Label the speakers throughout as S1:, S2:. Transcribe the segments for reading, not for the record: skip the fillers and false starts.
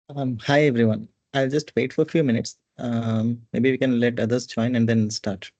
S1: Hi everyone. I'll just wait for a few minutes. Maybe we can let others join and then start.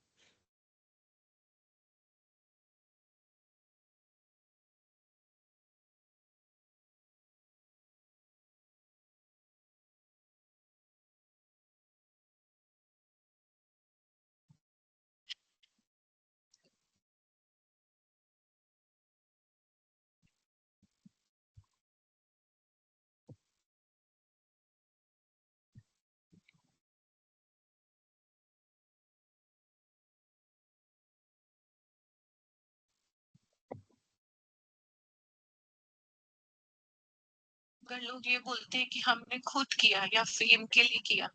S2: अगर लोग ये बोलते हैं कि हमने खुद किया या फेम के लिए किया,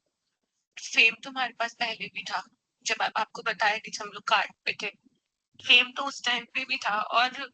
S2: फेम तो हमारे पास पहले भी था। जब आपको बताया कि हम लोग कार्ड पे थे, फेम तो उस टाइम पे भी था। और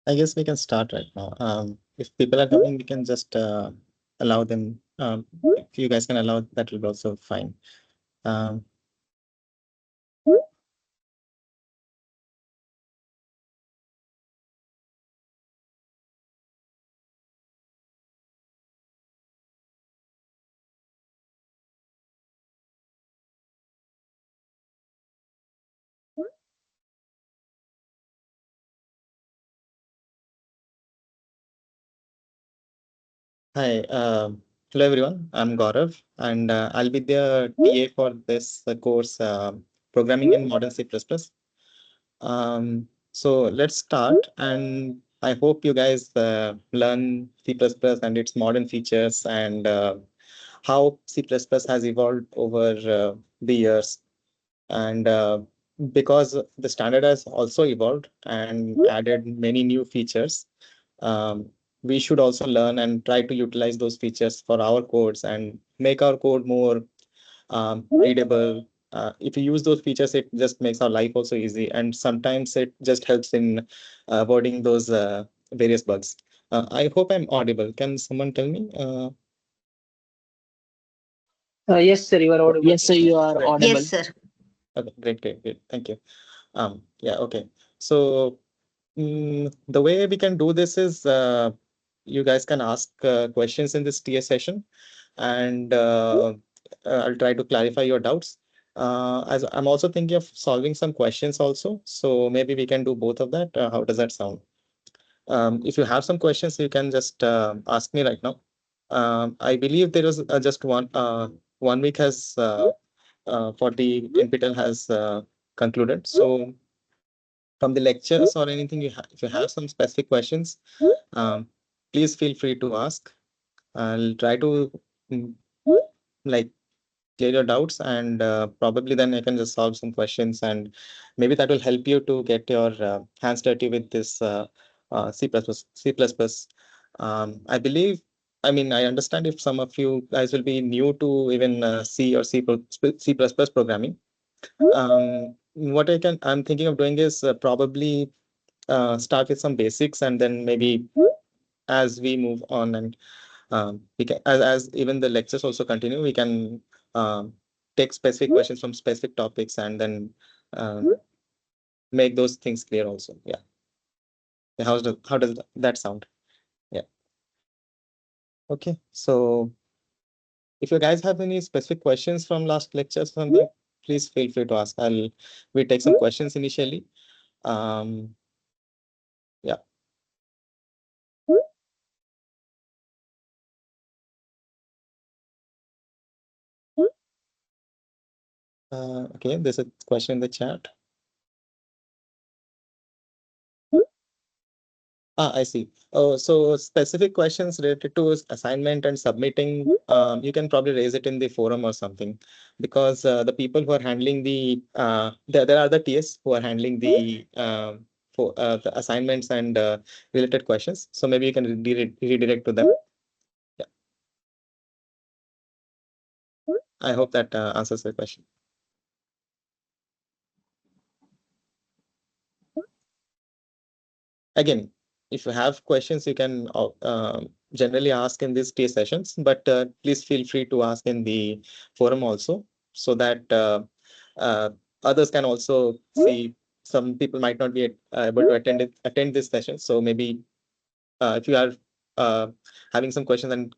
S1: I guess we can start right now. If people are coming, we can just allow them. If you guys can allow, that will be also fine. Um, Hi, hello everyone. I'm Gaurav, and I'll be the TA for this course, Programming in Modern C++. So let's start, and I hope you guys learn C++ and its modern features and how C++ has evolved over the years. And because the standard has also evolved and added many new features, um, we should also learn and try to utilize those features for our codes and make our code more readable. If you use those features, it just makes our life also easy. And sometimes it just helps in avoiding those various bugs. I hope I'm audible. Can someone tell me?
S3: Yes, sir, you are audible.
S4: Yes, sir, you are
S1: Great.
S4: audible.
S2: Yes, sir.
S1: Okay, great, great, great. Thank you. Yeah, okay. So the way we can do this is you guys can ask questions in this TA session, and I'll try to clarify your doubts. As I'm also thinking of solving some questions also, so maybe we can do both of that. How does that sound? If you have some questions, you can just ask me right now. I believe there is just one week has for the NPTEL has concluded. So from the lectures or anything if you have some specific questions, um, please feel free to ask. I'll try to mm, like clear your doubts, and probably then I can just solve some questions, and maybe that will help you to get your hands dirty with this C++. C++. I believe, I mean, I understand if some of you guys will be new to even C or C++ programming. What I'm thinking of doing is probably start with some basics, and then maybe as we move on and we can, as even the lectures also continue, we can um, take specific questions from specific topics and then make those things clear also. Yeah. How does that sound? Yeah. Okay. So if you guys have any specific questions from last lectures or something, please feel free to ask. We take some questions initially. Um, yeah. Okay. There's a question in the chat. I see. Oh, so specific questions related to assignment and submitting, you can probably raise it in the forum or something, because the people who are handling there are the TS who are handling the assignments and related questions. So maybe you can redirect to them. Yeah, I hope that answers the question. Again, if you have questions, you can generally ask in these TA sessions, but please feel free to ask in the forum also, so that uh, others can also see. Some people might not be able to attend this session, so maybe if you are uh, having some questions, and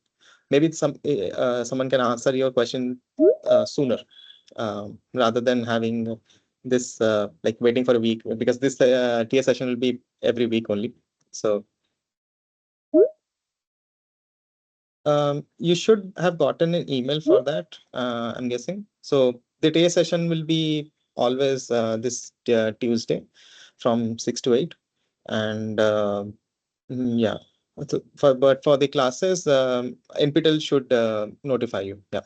S1: maybe someone can answer your question sooner, rather than having this like waiting for a week, because this TA session will be every week only. So you should have gotten an email for that, I'm guessing. So the TA session will be always this Tuesday from 6 to 8. And yeah, but for the classes, NPTEL should notify you. Yeah.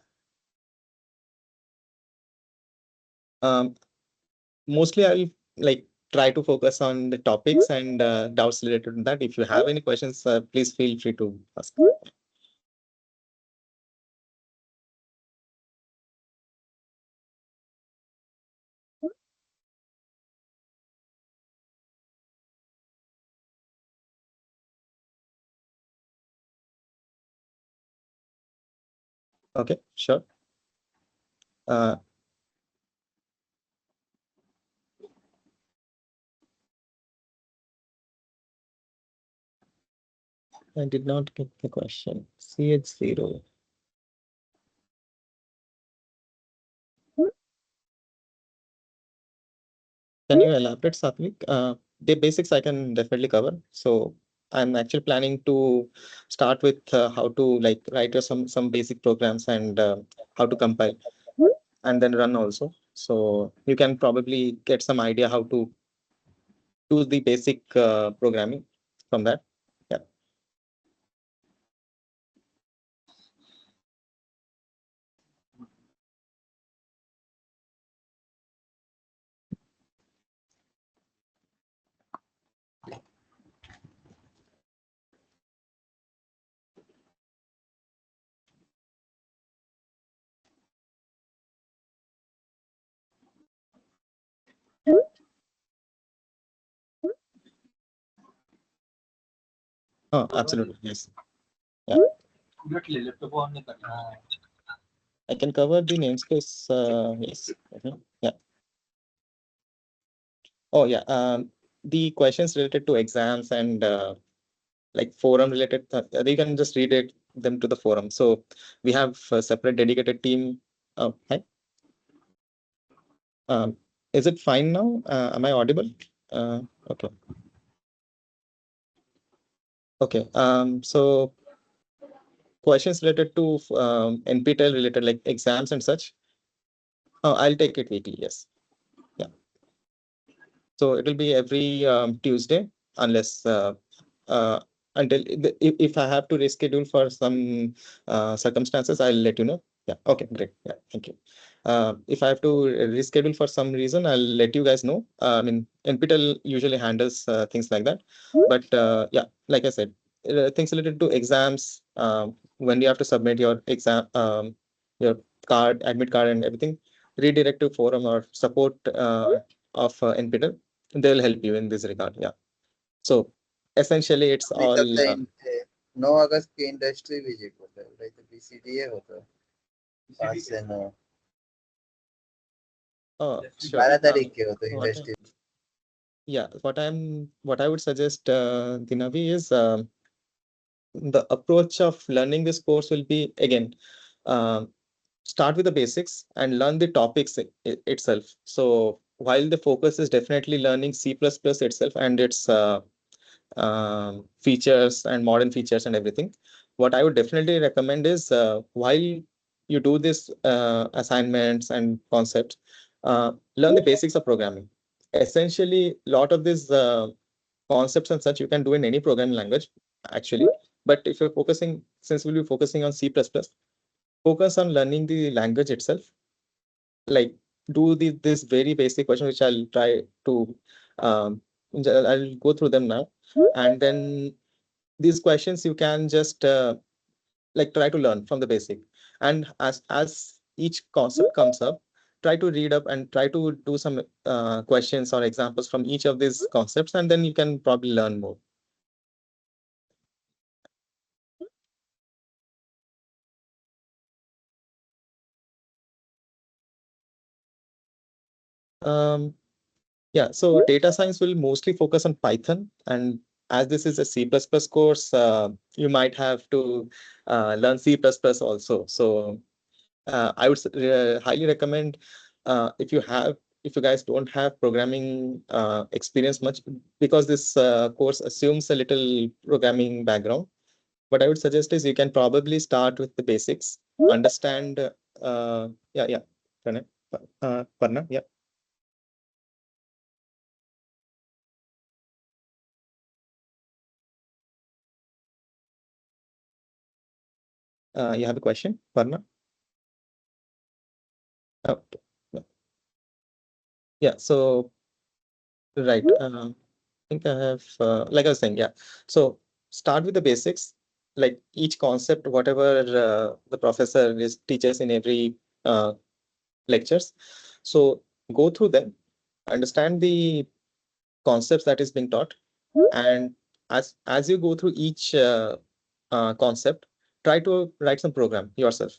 S1: Um, Mostly I'll like try to focus on the topics and doubts related to that. If you have any questions, please feel free to ask. Okay, sure. I did not get the question. CH0. Can you elaborate, Satvik? The basics I can definitely cover. So I'm actually planning to start with how to like write some basic programs and how to compile and then run also. So you can probably get some idea how to do the basic programming from that. Yeah. Oh, absolutely. Yes. Yeah. I can cover the namespace. Yes. Mhm. Yeah. Oh, yeah. The questions related to exams and like forum related, you can just read it them to the forum. So we have a separate dedicated team. Hi. Um, is it fine now? Am I audible? Okay. Okay. So questions related to NPTEL related like exams and such. I'll take it weekly. Yes. Yeah. So it will be every Tuesday unless uh, until if I have to reschedule for some circumstances, I'll let you know. Yeah. Okay. Great. Yeah. Thank you. If I have to reschedule for some reason, I'll let you guys know. I mean, NPTEL usually handles things like that. But yeah, like I said, things related to exams, when you have to submit your exam, your card, admit card, and everything, redirect to forum or support of NPTEL. They'll help you in this regard. Yeah. So essentially, it's
S4: अभी
S1: all.
S4: तक का 9 अगस्त की industry visit होता है like BCDA होता है 5 से 9
S1: Sure.
S4: 12 तारीख के होते हैं
S1: What
S4: industry
S1: yeah, what I would suggest, Dinavi, is the approach of learning this course will be again, um, start with the basics and learn the topics itself. So while the focus is definitely learning C++ itself and its features and modern features and everything, what I would definitely recommend is while you do this assignments and concepts, learn the basics of programming. Essentially, a lot of these concepts and such you can do in any programming language actually. But if you're focusing, since we'll be focusing on C++, focus on learning the language itself. Like do this very basic question, which I'll try to I'll go through them now, and then these questions you can just like try to learn from the basic, and as each concept comes up, try to read up and try to do some questions or examples from each of these concepts, and then you can probably learn more. um, yeah, so data science will mostly focus on Python, and as this is a C++ course, you might have to learn C++ also. So I would highly recommend, if you have, if you guys don't have programming experience much, because this course assumes a little programming background. What I would suggest is you can probably start with the basics, understand. Yeah, yeah, Pranay, Parna, yeah. You have a question, Parna? Oh, yeah. So right. Think I have, like I was saying, yeah. So start with the basics, like each concept, whatever the professor is teaches in every lectures. So go through them, understand the concepts that is being taught, and as you go through each concept, try to write some program yourself.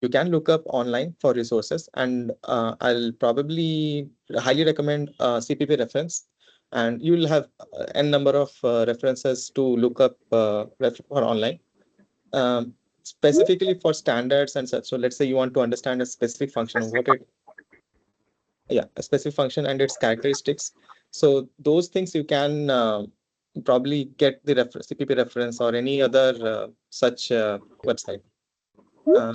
S1: you can look up online for resources, and I'll probably highly recommend CPP reference, and you'll have n number of references to look up for online. Specifically for standards and such. So let's say you want to understand a specific function, a specific function and its characteristics. So those things you can probably get the CPP reference or any other such website. Yeah.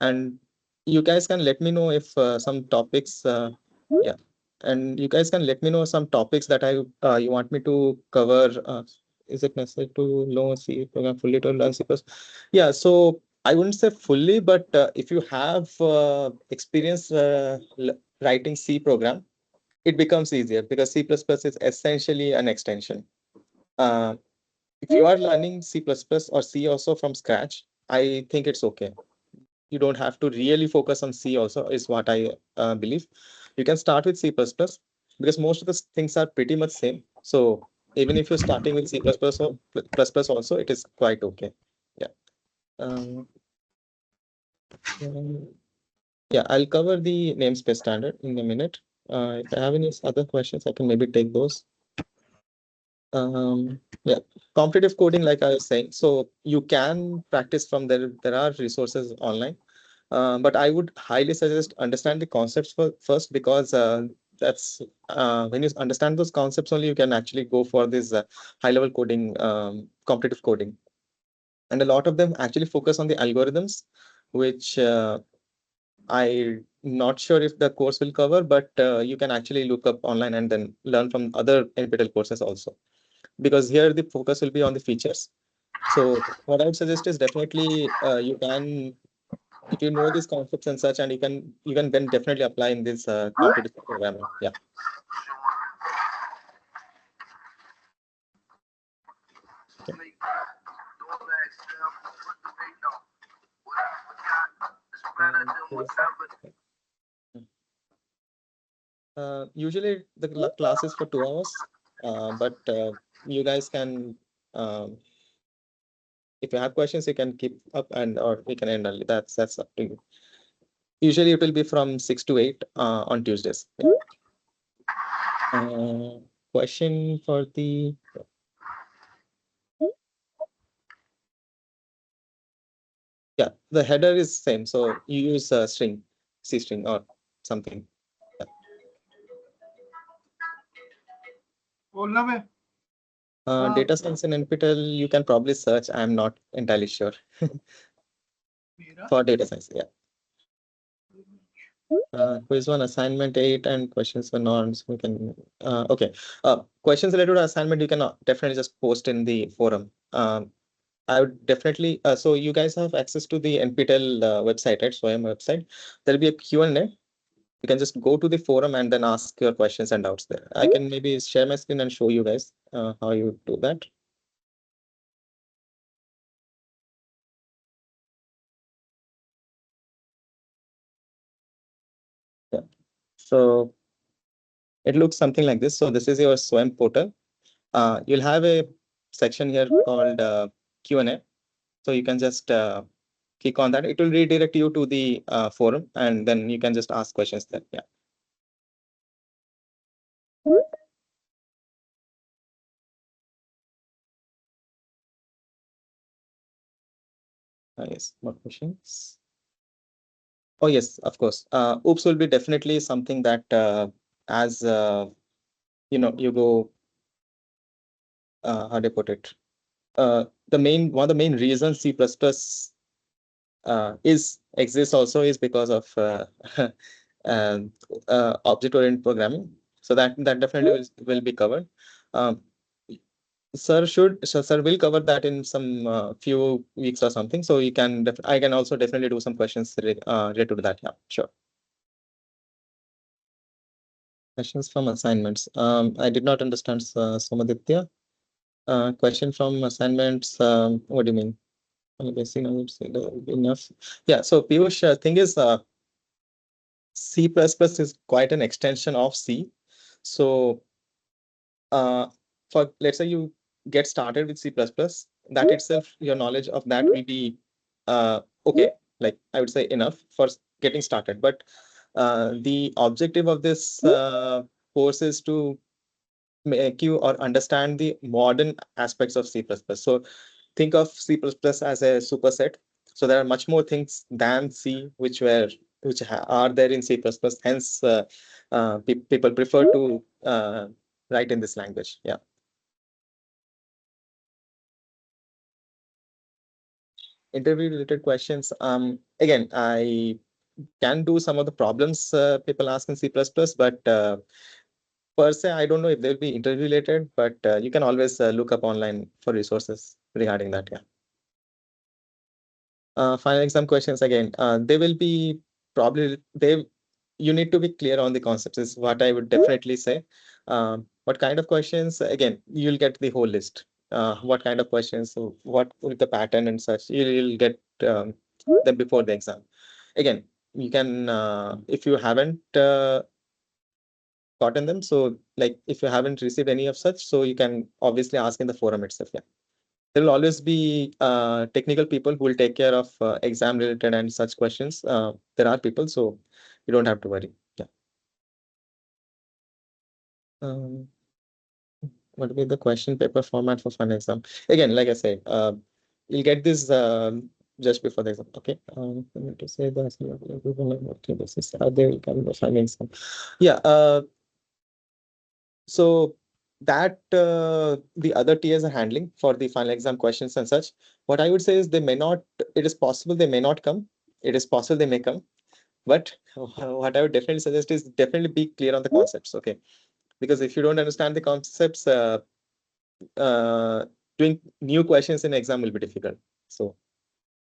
S1: And you guys can let me know if some topics, yeah. And you guys can let me know some topics that you want me to cover. Is it necessary to know C program fully to learn C++? Yeah, so I wouldn't say fully, but if you have experience writing C program, it becomes easier because C++ is essentially an extension. If you are learning C++ or C also from scratch, I think it's okay. You don't have to really focus on C also, is what I believe. You can start with C++ because most of the things are pretty much same. So even if you're starting with C++ or plus plus also, it is quite okay. Yeah. Yeah, I'll cover the namespace standard in a minute. If I have any other questions, I can maybe take those. Yeah, competitive coding, like I was saying, so you can practice from there. There are resources online. But I would highly suggest understand the concepts first, because that's when you understand those concepts only, you can actually go for this high-level coding, competitive coding. And a lot of them actually focus on the algorithms, which I'm not sure if the course will cover, but you can actually look up online and then learn from other NPTEL courses also. Because here the focus will be on the features. So what I would suggest is definitely you can, if you know these concepts and such, and you can then definitely apply in this competitive programming. Yeah. Okay. Usually the class is for 2 hours, but you guys can, if you have questions, you can keep up or we can end early. That's up to you. Usually it will be from 6 to 8 on Tuesdays. Yeah. Question for the the header is same. So you use a string, C string or something. Data science in NPTEL, you can probably search. I'm not entirely sure. For data science, yeah. Quiz 1, assignment 8, and questions for norms. We can okay. Questions related to assignment, you can definitely just post in the forum. I would definitely. So you guys have access to the NPTEL website, right? SWAYAM website. There'll be a Q&A. You can just go to the forum and then ask your questions and doubts there. I can maybe share my screen and show you guys how you do that. Yeah. So it looks something like this. So this is your SWAYAM portal. You'll have a section here called Q&A. So you can just click on that. It will redirect you to the forum, and then you can just ask questions there. Yeah. Yes, more questions. Oh, yes, of course. Oops will be definitely something that as you go, how do you put it? One of the main reasons C++ exists also is because of object-oriented programming. So that definitely will be covered. Sir will cover that in some few weeks or something. So you can I can also definitely do some questions related to that. Yeah, sure. Questions from assignments. I did not understand, Somaditya. Question from assignments. What do you mean? Basically, I would say enough. Yeah. So Piyush, thing is, C++ is quite an extension of C. So, for let's say you get started with C++, that itself, your knowledge of that will be okay, like I would say enough for getting started. But the objective of this course is to make you or understand the modern aspects of C++. So think of C++ as a superset. So there are much more things than C which are there in C++. Hence, people prefer to write in this language. Yeah. Interview related questions. Again, I can do some of the problems people ask in C++, but per se, I don't know if they'll be interview related, but you can always look up online for resources regarding that. Yeah. Final exam questions again. They will be probably you need to be clear on the concepts is what I would definitely say. What kind of questions? Again, you'll get the whole list. What kind of questions? So what will the pattern and such? You'll get them before the exam. Again, you can if you haven't gotten them. So like if you haven't received any of such, so you can obviously ask in the forum itself. Yeah. There will always be technical people who will take care of exam related and such questions. There are people, so you don't have to worry. Yeah. Um, what will be the question paper format for final exam? Again, like I said, you'll get this just before the exam. Okay. I meant to say that they will come the final exam. Yeah. So that the other tiers are handling for the final exam questions and such. What I would say is they may not, it is possible they may not come. It is possible they may come. But what I would definitely suggest is definitely be clear on the concepts. Okay. Because if you don't understand the concepts, uh, doing new questions in exam will be difficult. So,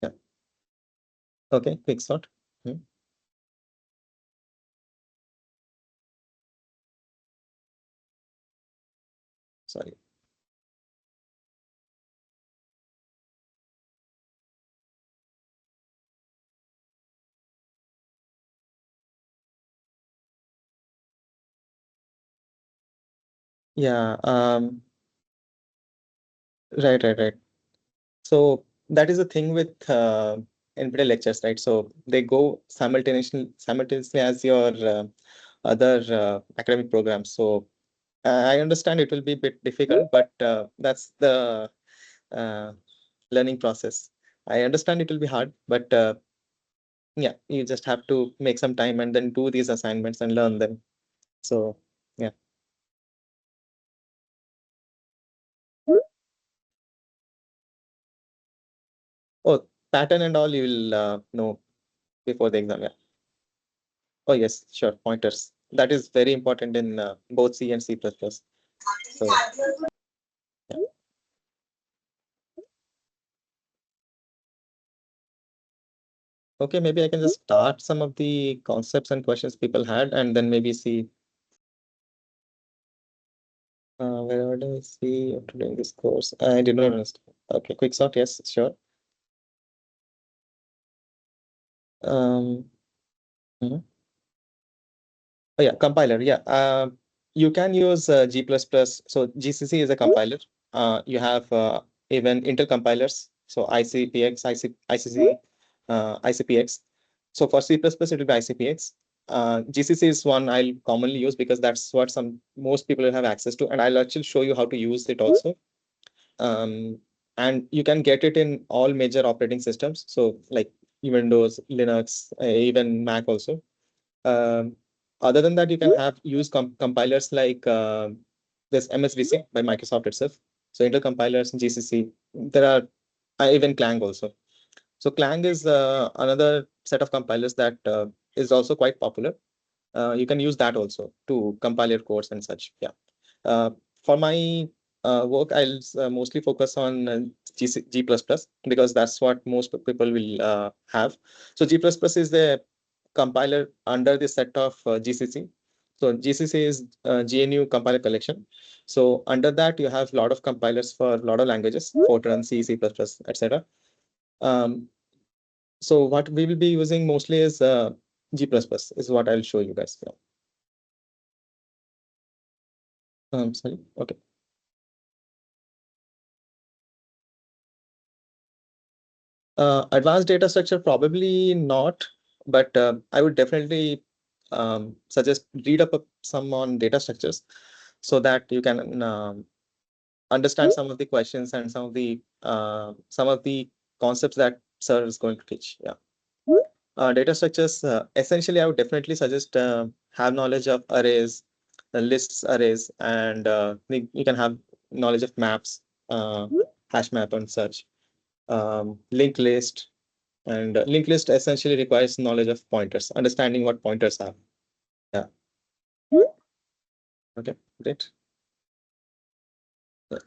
S1: yeah. Okay. Quick start. Sorry. Yeah. Right. So that is the thing with NPTEL lectures, right? So they go simultaneously as your other academic programs. So I understand it will be a bit difficult, but that's the uh, learning process. I understand it will be hard, but yeah, you just have to make some time and then do these assignments and learn them. So yeah. Oh, pattern and all you will know before the exam. Yeah. Oh yes, sure. Pointers. That is very important in both C and C++. So yeah. Okay, maybe I can just start some of the concepts and questions people had, and then maybe see where do I see after doing this course? I did not understand. Okay, quick sort. Yes, sure. Um, mhm. Oh yeah, compiler. Yeah. You can use G++. So GCC is a compiler. You have even Intel compilers. So ICPX, ICC, ICPX. So for C++, it will be ICPX. GCC is one I'll commonly use because that's what most people have access to, and I'll actually show you how to use it also. And you can get it in all major operating systems. So like Windows, Linux, even Mac also. Um, Other than that, you can have use compilers like this MSVC by Microsoft itself. So Intel compilers, GCC. There are even Clang also. So Clang is another set of compilers that is also quite popular. You can use that also to compile your codes and such. Yeah. Uh, for my work, I'll mostly focus on G++ because that's what most people will have. So G++ is the compiler under the set of GCC. So GCC is GNU compiler collection. So under that, you have a lot of compilers for a lot of languages, Fortran, C, C++, etc. Um, so what we will be using mostly is G++ is what I'll show you guys. Yeah. Sorry. Okay. Advanced data structure, probably not, but I would definitely suggest read up some on data structures so that you can understand some of the questions and some of the concepts that sir is going to teach. Yeah. Data structures, essentially, I would definitely suggest have knowledge of arrays, lists, arrays, and you can have knowledge of maps, hash map and such, linked list. And linked list essentially requires knowledge of pointers, understanding what pointers are. Yeah. Okay, great. Yeah.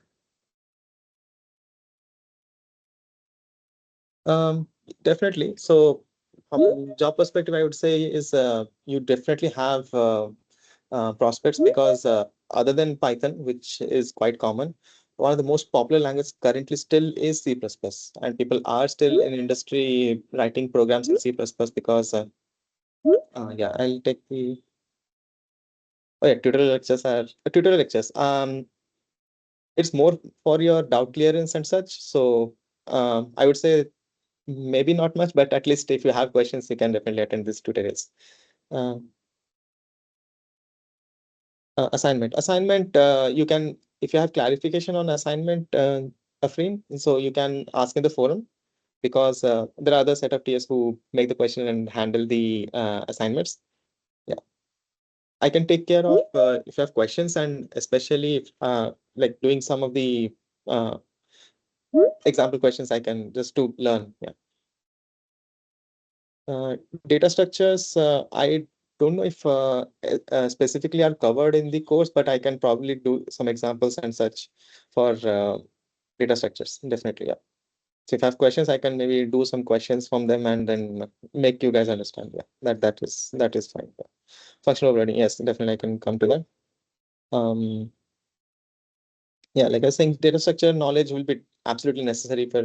S1: Definitely. So from job perspective, I would say is you definitely have prospects because other than Python, which is quite common, one of the most popular languages currently still is C++, and people are still in industry writing programs in C++ because yeah, I'll take the tutorial lectures. It's more for your doubt clearance and such. So I would say maybe not much, but at least if you have questions, you can definitely attend these tutorials. Uh, Assignment, you can, if you have clarification on assignment, Afreen, so you can ask in the forum because there are other set of TS who make the question and handle the assignments. Yeah, I can take care of if you have questions, and especially if, like doing some of the uh, example questions, I can just to learn. Yeah. Uh, Data structures, I don't know if specifically are covered in the course, but I can probably do some examples and such for data structures. Definitely, yeah. So if I have questions, I can maybe do some questions from them and then make you guys understand. Yeah, that is fine. Yeah. Functional overloading, yes, definitely I can come to that. Um, yeah, like I was saying, data structure knowledge will be absolutely necessary for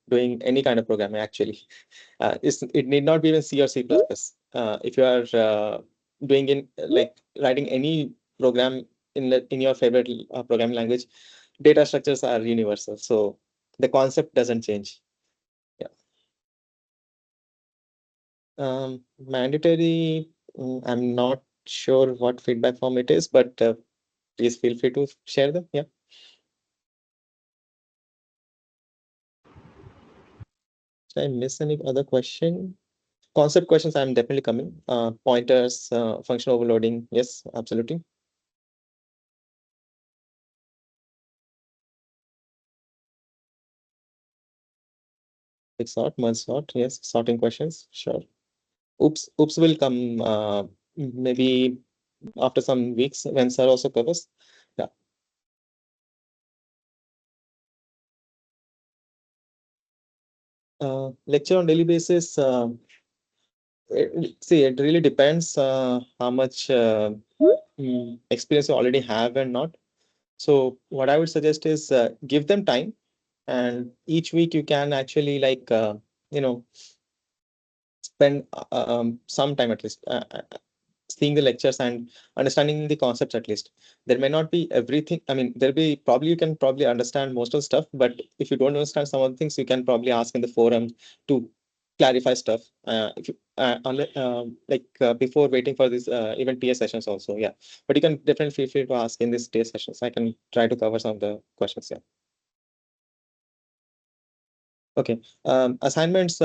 S1: doing any kind of programming actually. It need not be even C or C++. If you are doing in like writing any program in your favorite programming language, data structures are universal. So the concept doesn't change. Yeah. Mandatory, I'm not sure what feedback form it is, but please feel free to share them. Yeah. Did I miss any other question? Concept questions, I'm definitely coming. Pointers, function overloading. Yes, absolutely. Quick sort, merge sort. Yes, sorting questions. Sure. Oops will come maybe after some weeks when sir also covers. Yeah. Lecture on daily basis. See, it really depends how much experience you already have and not. So what I would suggest is give them time, and each week you can actually like you know spend some time at least seeing the lectures and understanding the concepts at least. There may not be everything. I mean, there'll be probably you can probably understand most of the stuff, but if you don't understand some of the things, you can probably ask in the forum to clarify stuff. If you like before waiting for this even TS sessions also, yeah. But you can definitely feel free to ask in this TS sessions. I can try to cover some of the questions. Yeah. Okay. Assignments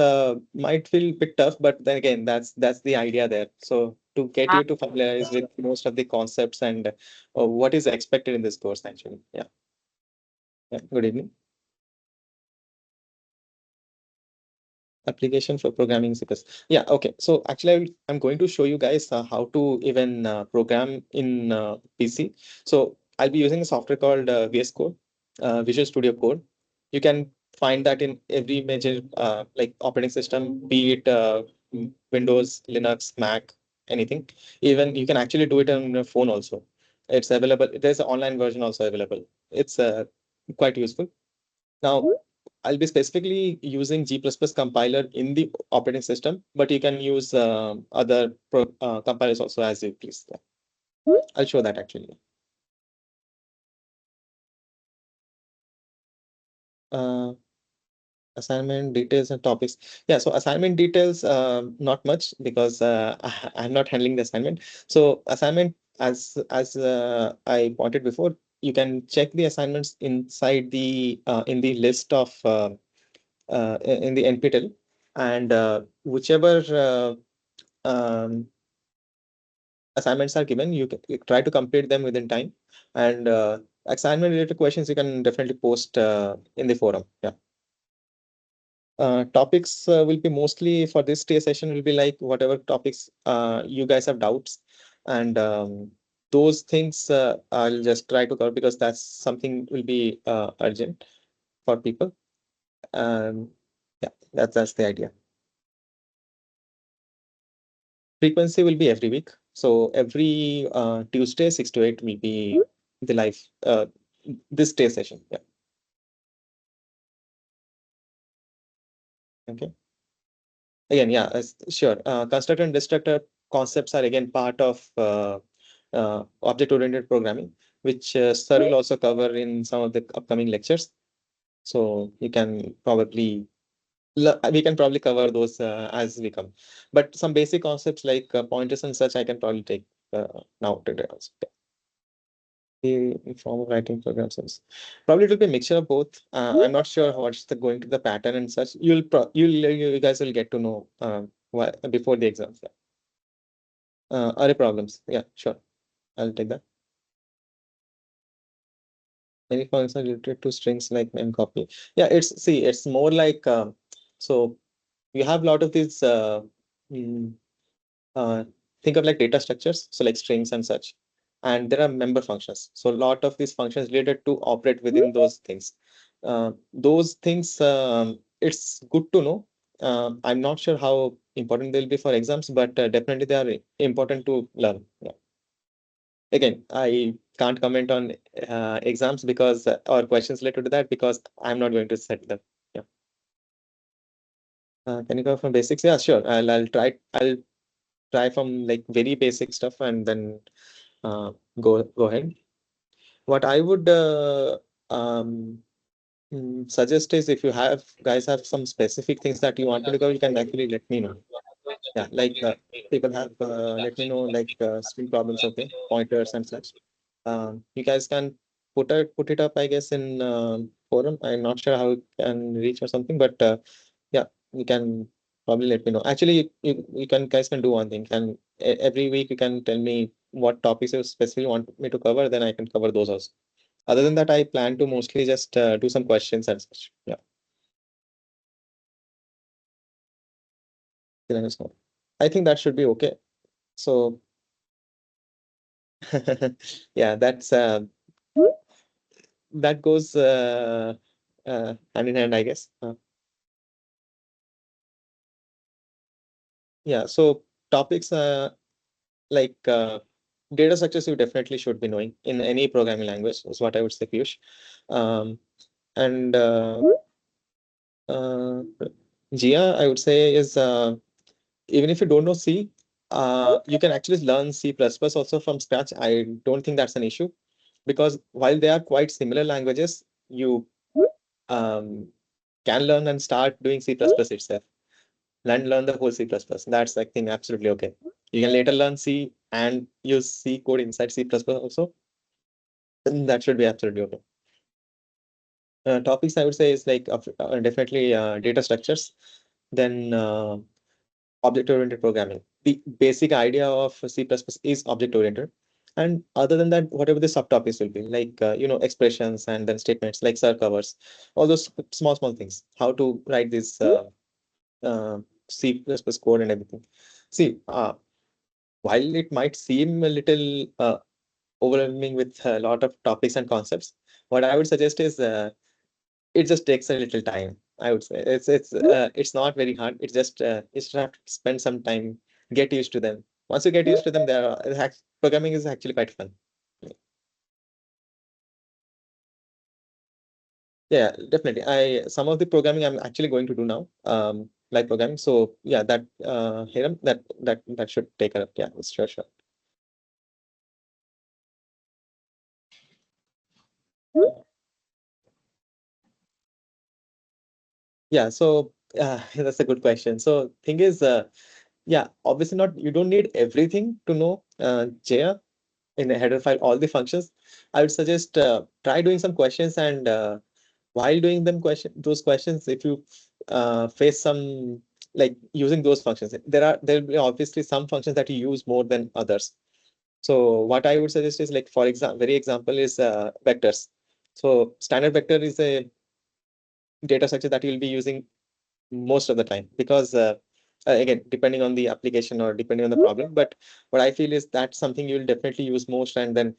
S1: might feel a bit tough, but then again, that's the idea there. So to get you to familiarize with most of the concepts and what is expected in this course, actually. Yeah. Yeah. Good evening. Application for programming C++. Yeah, okay. So actually, I'm going to show you guys how to even program in PC. So I'll be using a software called VS Code, Visual Studio Code. You can find that in every major like operating system, be it Windows, Linux, Mac, anything. Even you can actually do it on your phone also. It's available. There's an online version also available. It's quite useful. Now, I'll be specifically using G++ compiler in the operating system, but you can use other compilers also as you please. Yeah. I'll show that actually. Uh, Assignment details and topics. Yeah, so assignment details, not much because I'm not handling the assignment. So assignment, as I pointed before, you can check the assignments inside the in the list of in the NPTEL, and whichever assignments are given, you try to complete them within time. And assignment related questions you can definitely post in the forum. Yeah. Topics will be mostly for this day session will be like whatever topics you guys have doubts, and those things I'll just try to cover because that's something will be urgent for people. Yeah, that's the idea. Frequency will be every week. So every Tuesday, 6 to 8 will be the live this day session. Yeah. Okay. Again, yeah, sure. Constructor and destructor concepts are again part of object-oriented programming, which Sir will also cover in some of the upcoming lectures. So you can probably we can probably cover those as we come. But some basic concepts like pointers and such, I can probably take now today also. The form of writing programs is probably it will be a mixture of both. I'm not sure what's the going to the pattern and such. You guys will get to know before the exams. Yeah. Array problems. Yeah, sure. I'll take that. Any functions related to strings like memcopy. Yeah, it's more like so you have a lot of these mm, uh, think of like data structures, so like strings and such. And there are member functions. So a lot of these functions related to operate within those things. Those things, it's good to know. I'm not sure how important they'll be for exams, but definitely they are important to learn. Yeah. Again, I can't comment on exams because or questions related to that because I'm not going to set them. Yeah. Can you go from basics? Yeah, sure. I'll try. I'll try from like very basic stuff and then uh, go ahead. What I would um, suggest is if you have guys have some specific things that you want me to go, you can actually let me know. Yeah, like people have let me know like string problems, okay, pointers and such. You guys can put it up, I guess, in forum. I'm not sure how it can reach or something, but yeah, you can probably let me know. Actually, you can guys can do one thing. Can every week you can tell me what topics you specifically want me to cover, then I can cover those also. Other than that, I plan to mostly just do some questions and such. Yeah. Let us know. I think that should be okay. So yeah, that goes hand in hand, I guess. Yeah, so topics like data structures you definitely should be knowing in any programming language is what I would say, Piyush. Um, and uh, Gia, I would say is even if you don't know C, you can actually learn C++ also from scratch. I don't think that's an issue because while they are quite similar languages, you um, can learn and start doing C++ itself. Learn the whole C++. That's I think absolutely okay. You can later learn C and use C code inside C++ also. And that should be absolutely okay. Topics I would say is like definitely data structures, then object-oriented programming. The basic idea of C++ is object-oriented. And other than that, whatever the subtopics will be, like expressions and then statements like sir covers, all those small things. How to write this uh, C++ code and everything. See, while it might seem a little overwhelming with a lot of topics and concepts, what I would suggest is it just takes a little time. I would say it's not very hard. It's just you just have to spend some time, get used to them. Once you get used to them, programming is actually quite fun. Yeah, definitely. I some of the programming I'm actually going to do now, like programming. So yeah, that Hiram, that should take care of. Yeah, sure. Yeah, so that's a good question. So thing is, yeah, obviously not, you don't need everything to know Jaya in a header file, all the functions. I would suggest try doing some questions, and while doing those questions, if you face some, like using those functions, there will be obviously some functions that you use more than others. So what I would suggest is, like, for example, very example is vectors. So standard vector is a data structure that you'll be using most of the time, because again, depending on the application or depending on the problem, but what I feel is that's something you'll definitely use most, and then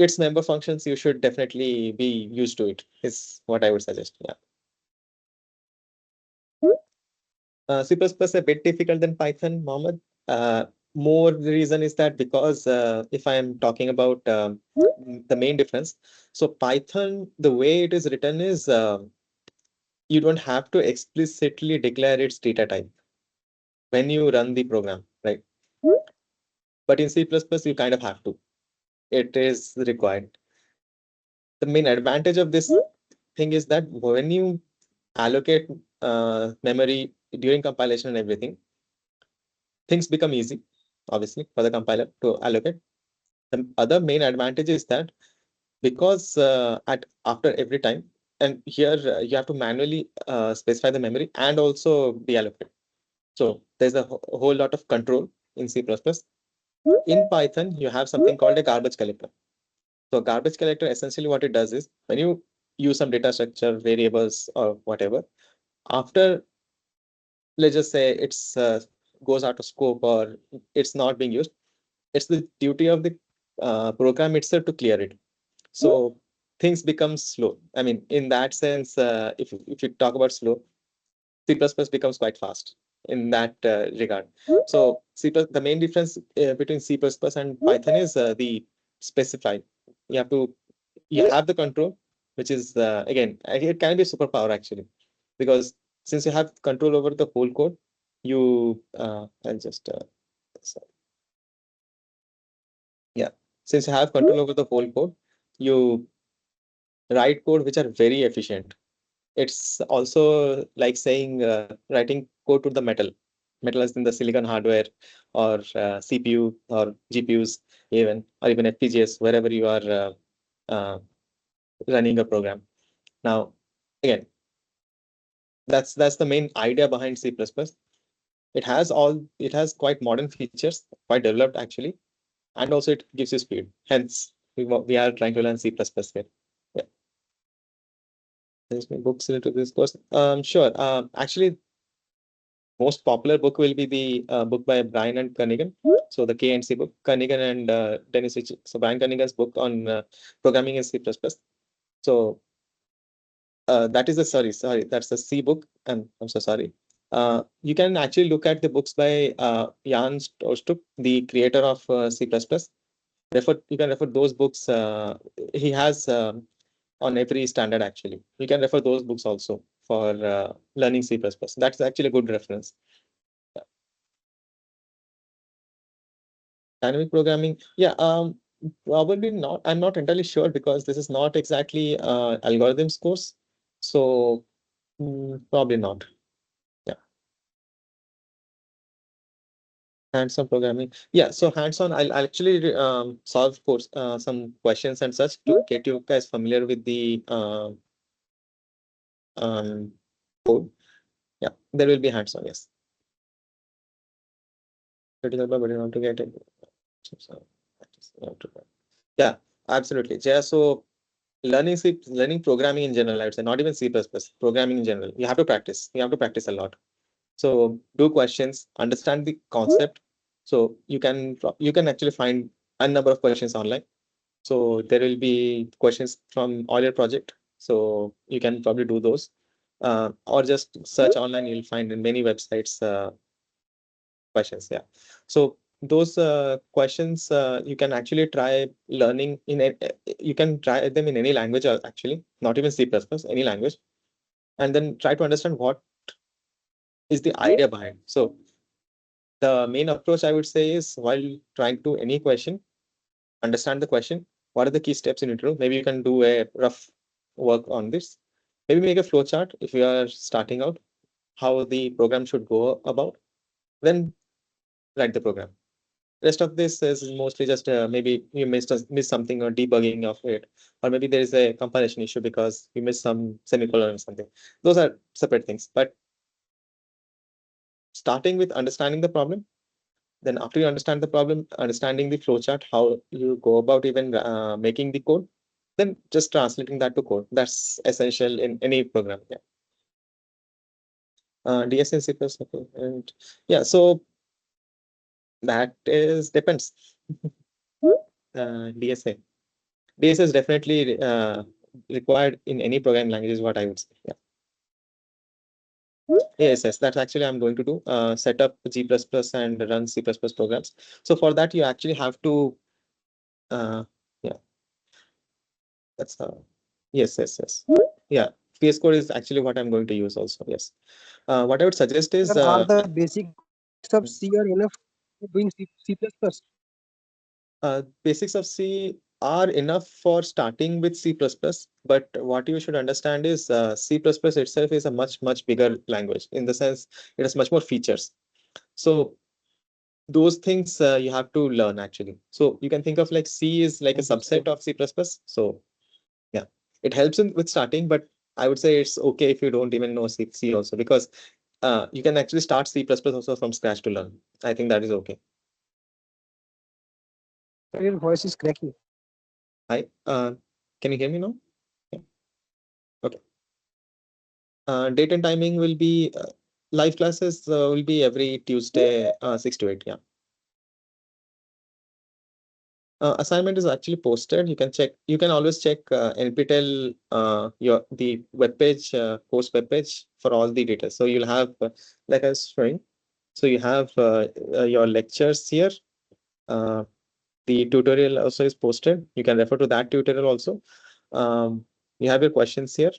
S1: its member functions you should definitely be used to it, is what I would suggest. Yeah. C++ a bit difficult than Python, Mohammed. More the reason is that because if I am talking about the main difference, so Python, the way it is written is you don't have to explicitly declare its data type when you run the program, right? But in C++, you kind of have to. It is required. The main advantage of this thing is that when you allocate memory during compilation and everything, things become easy, obviously, for the compiler to allocate. The other main advantage is that because at after every time, and here you have to manually specify the memory and also deallocate. So there's a whole lot of control in C++. In Python, you have something called a garbage collector. So garbage collector, essentially what it does is when you use some data structure, variables or whatever, after, let's just say it's goes out of scope or it's not being used, it's the duty of the program itself to clear it. So things become slow. I mean, in that sense, if you talk about slow, C++ becomes quite fast in that regard. So the main difference between C++ and Python is the specify. You have to you have the control, which is again, it can be superpower actually, because since you have control over the whole code, you I'll just sorry. Yeah, since you have control over the whole code, you write code which are very efficient. It's also like saying writing code to the metal as in the silicon hardware or CPU or GPUs, even FPGAs, wherever you are uh, running a program. Now, again, that's the main idea behind C++. It has quite modern features, quite developed actually, and also it gives you speed. Hence, we are trying to learn C++ here. Yeah. There's my books related to this course. Sure. Actually, most popular book will be the book by Brian and Kernighan. So the K&C book, Kernighan and Dennis Ritchie. So Brian Kernighan's book on programming in C++. So that is a sorry, that's a C book. And I'm so sorry. You can actually look at the books by Jan Stostuk, the creator of C++. You can refer those books. He has on every standard actually. You can refer those books also for learning C++. That's actually a good reference. Dynamic programming, yeah, probably not. I'm not entirely sure because this is not exactly algorithms course. So probably not. Yeah. Hands-on programming. Yeah, so hands-on, I'll actually solve course some questions and such to get you guys familiar with the um, code. Yeah, there will be hands-on, yes. Critical, but you want to get it. Yeah, absolutely. Yeah, so learning programming in general, I would say, not even C++, programming in general, you have to practice. You have to practice a lot. So do questions, understand the concept. So you can actually find a number of questions online. So there will be questions from all your project. So you can probably do those. Or just search online, you'll find in many websites questions. Yeah. So those questions you can actually try learning you can try them in any language actually, not even C++, any language, and then try to understand what is the idea behind. So the main approach I would say is, while trying to any question, understand the question. What are the key steps you need to do? Maybe you can do a rough work on this. maybe make a flow chart if you are starting out, how the program should go about, then write the program. Rest of this is mostly just maybe you missed something or debugging of it, or maybe there is a compilation issue because you missed some semicolon or something. Those are separate things. But starting with understanding the problem, then after you understand the problem, understanding the flowchart, how you go about even making the code, then just translating that to code. That's essential in any program. Yeah. DS and C++. Okay. And yeah, so that is depends. DSA. DSA is definitely required in any programming language is what I would say. Yeah. Yes, that's actually I'm going to do set up G++ and run C++ programs. So for that, you actually have to, yeah, that's yes. Yeah, VS Code is actually what I'm going to use also. Yes. What I would suggest is
S5: Sir, are the basics of C are enough for doing C++?
S1: basics of C are enough for starting with C++, but what you should understand is C++ itself is a much bigger language in the sense it has much more features. So those things you have to learn actually. So you can think of like C is like a subset of C++. So yeah, it helps in with starting, but I would say it's okay if you don't even know C also, because you can actually start C++ also from scratch to learn. I think that is okay.
S5: Sir, your voice is cracking.
S1: Hi, can you hear me now? Yeah. Okay. Date and timing will be live classes will be every Tuesday, 6 to 8. Yeah. Assignment is actually posted. You can check. You can always check NPTEL the webpage, course webpage for all the data. So you'll have like I was showing. So you have your lectures here. The tutorial also is posted. You can refer to that tutorial also. You have your questions here,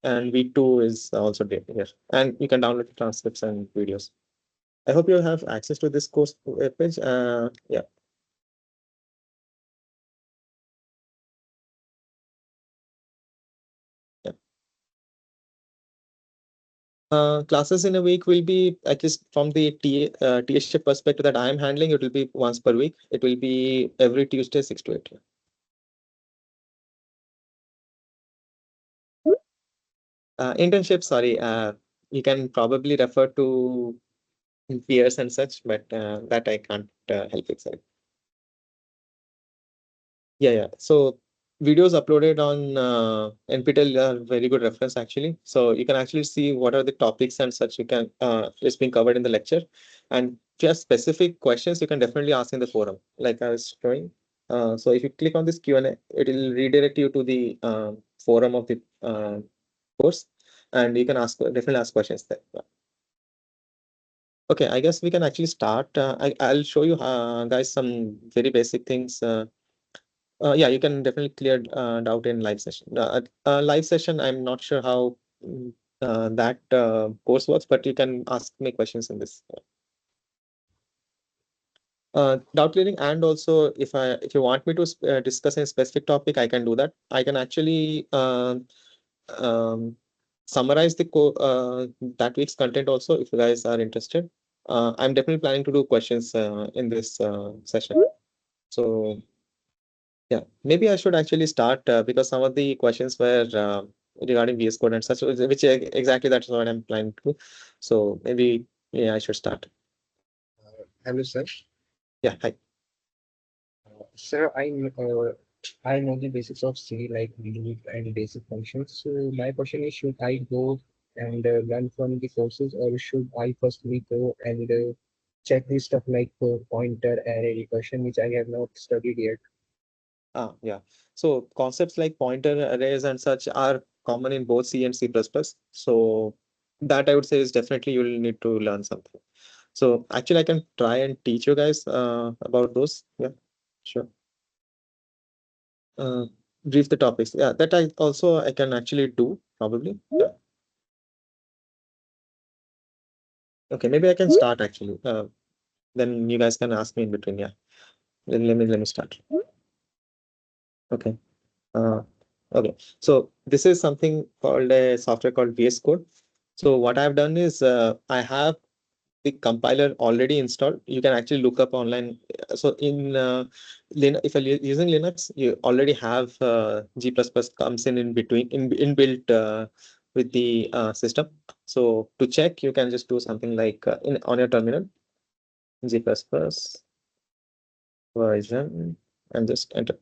S1: and V2 is also there here, and you can download the transcripts and videos. I hope you have access to this course webpage. Yeah. Classes in a week will be at least from the TSHIP perspective that I am handling. It will be once per week. It will be every Tuesday, 6 to 8. Internship, sorry. You can probably refer to peers and such, but that I can't help it. Sorry. Yeah. So videos uploaded on NPTEL are very good reference actually. So you can actually see what are the topics and such you can is being covered in the lecture. And if you have specific questions, you can definitely ask in the forum, like I was showing. So if you click on this Q&A, it will redirect you to the forum of the course, and you can definitely ask questions there. Yeah. Okay, I guess we can actually start. I'll show you guys some very basic things. Yeah, you can definitely clear doubt in live session. Live session, I'm not sure how that course works, but you can ask me questions in this. Doubt clearing, and also if you want me to discuss a specific topic, I can do that. I can actually um, summarize that week's content also if you guys are interested. I'm definitely planning to do questions in this session. So yeah, maybe I should actually start because some of the questions were regarding VS Code and such, which exactly that's what I'm planning to do. So maybe yeah, I should start.
S5: Hello, sir.
S1: Yeah, hi.
S5: Sir, I know the basics of C, like loop and basic functions. So my question is, should I go and learn from the courses, or should I firstly go and check the stuff like pointer, array, recursion, which I have not studied yet?
S1: Yeah. So concepts like pointer arrays and such are common in both C and C++. So that I would say is definitely you'll need to learn something. So actually, I can try and teach you guys about those. Yeah, sure. Uh, Brief the topics. Yeah, that I can actually do probably. Yeah. Okay, maybe I can start actually. Then you guys can ask me in between. Yeah. Then let me start. Okay. Uh, okay. So this is something called a software called VS Code. So what I've done is I have the compiler already installed. You can actually look up online. So in Linux, if you're using Linux, you already have G++ comes in between in inbuilt with the system. So to check, you can just do something like in on your terminal, G++ version, and just enter.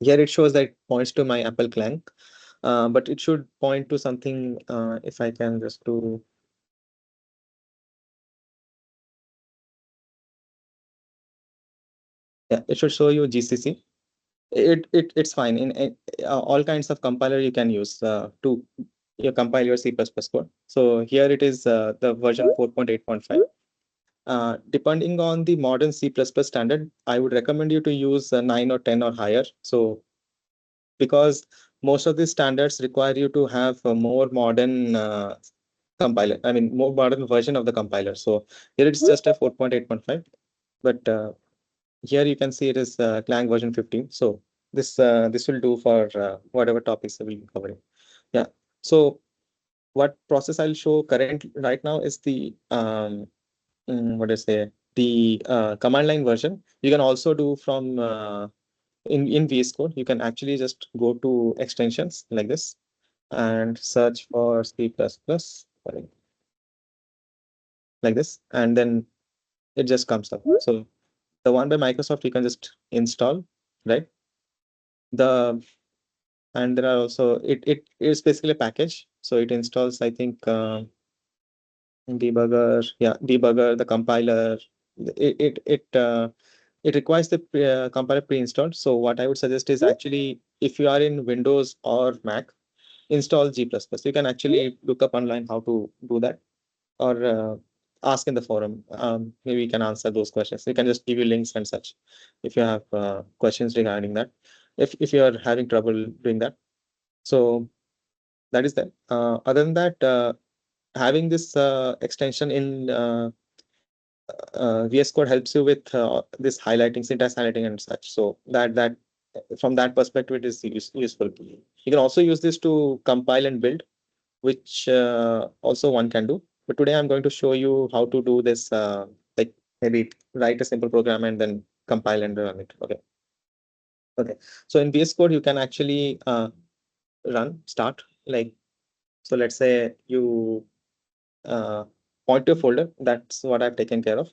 S1: Here it shows that it points to my Apple Clang, but it should point to something. If I can just do. Yeah, it should show you GCC. It's fine in all kinds of compiler you can use to you compile your C++ code. So here it is the version 4.8.5. Depending on the modern C++ standard, I would recommend you to use 9 or 10 or higher. So because most of these standards require you to have a more modern compiler, I mean more modern version of the compiler. So here it's just a 4.8.5, but here you can see it is Clang version 15. So this will do for whatever topics we'll be covering. Yeah. So what process I'll show current right now is the what do I say, the command line version. You can also do from in VS Code. You can actually just go to extensions like this and search for C++, sorry, like this, and then it just comes up. So the one by Microsoft you can just install, right? The and there are also it is basically a package. So it installs, I think, debugger, yeah, debugger, the compiler. It requires the compiler pre-installed. So what I would suggest is actually if you are in Windows or Mac, install G++. You can actually look up online how to do that, or ask in the forum. Maybe we can answer those questions. We can just give you links and such if you have questions regarding that. If you are having trouble doing that. So that is that. Other than that, having this extension in VS Code helps you with this highlighting, syntax highlighting and such. So that from that perspective, it is useful. You can also use this to compile and build, which also one can do. But today I'm going to show you how to do this, like maybe write a simple program and then compile and run it. Okay. Okay. So in VS Code, you can actually start like, so let's say you point to a folder. That's what I've taken care of.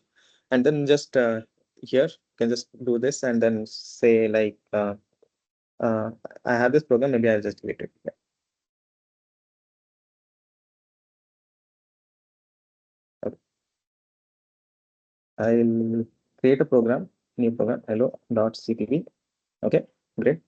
S1: And then just here, you can just do this and then say like, uh, I have this program, maybe I'll just delete it. Yeah. Okay. I'll create a program, new program, hello.cpp. Okay, great.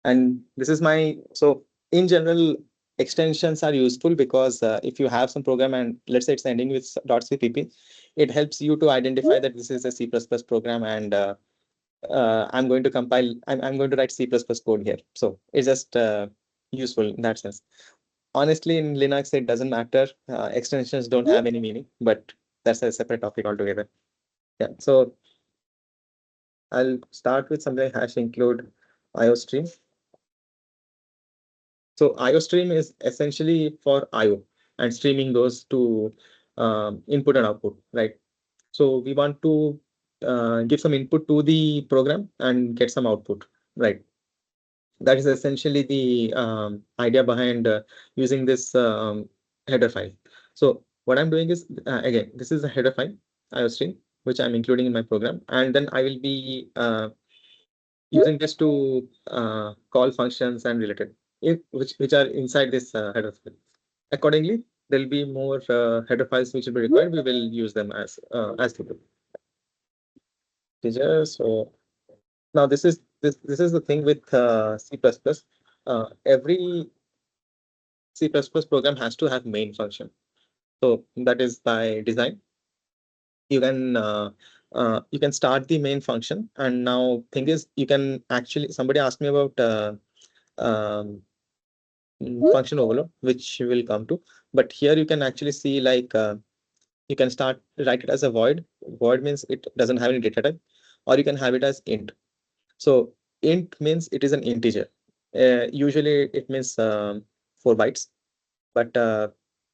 S1: And this is my, so in general, extensions are useful because if you have some program and let's say it's ending with .cpp, it helps you to identify that this is a C++ program and I'm going to compile, I'm going to write C++ code here. So it's just useful in that sense. Honestly, in Linux, it doesn't matter. Extensions don't have any meaning, but that's a separate topic altogether. Yeah, so I'll start with something hash include IOStream. So IOStream is essentially for IO and streaming those to input and output, right? So we want to give some input to the program and get some output, right? That is essentially the idea behind using this header file. So what I'm doing is, again, this is a header file, IOStream, which I'm including in my program. And then I will be using this to call functions and related, which are inside this header file. Accordingly, there'll be more header files which will be required. We will use them as to teachers. So now this is the thing with C++. Every C++ program has to have main function. So that is by design. You can start the main function, and now thing is you can actually, somebody asked me about um, function overload, which we will come to. But here you can actually see like you can write it as a void. Void means it doesn't have any data type, or you can have it as int. So int means it is an integer. Usually it means 4 bytes, but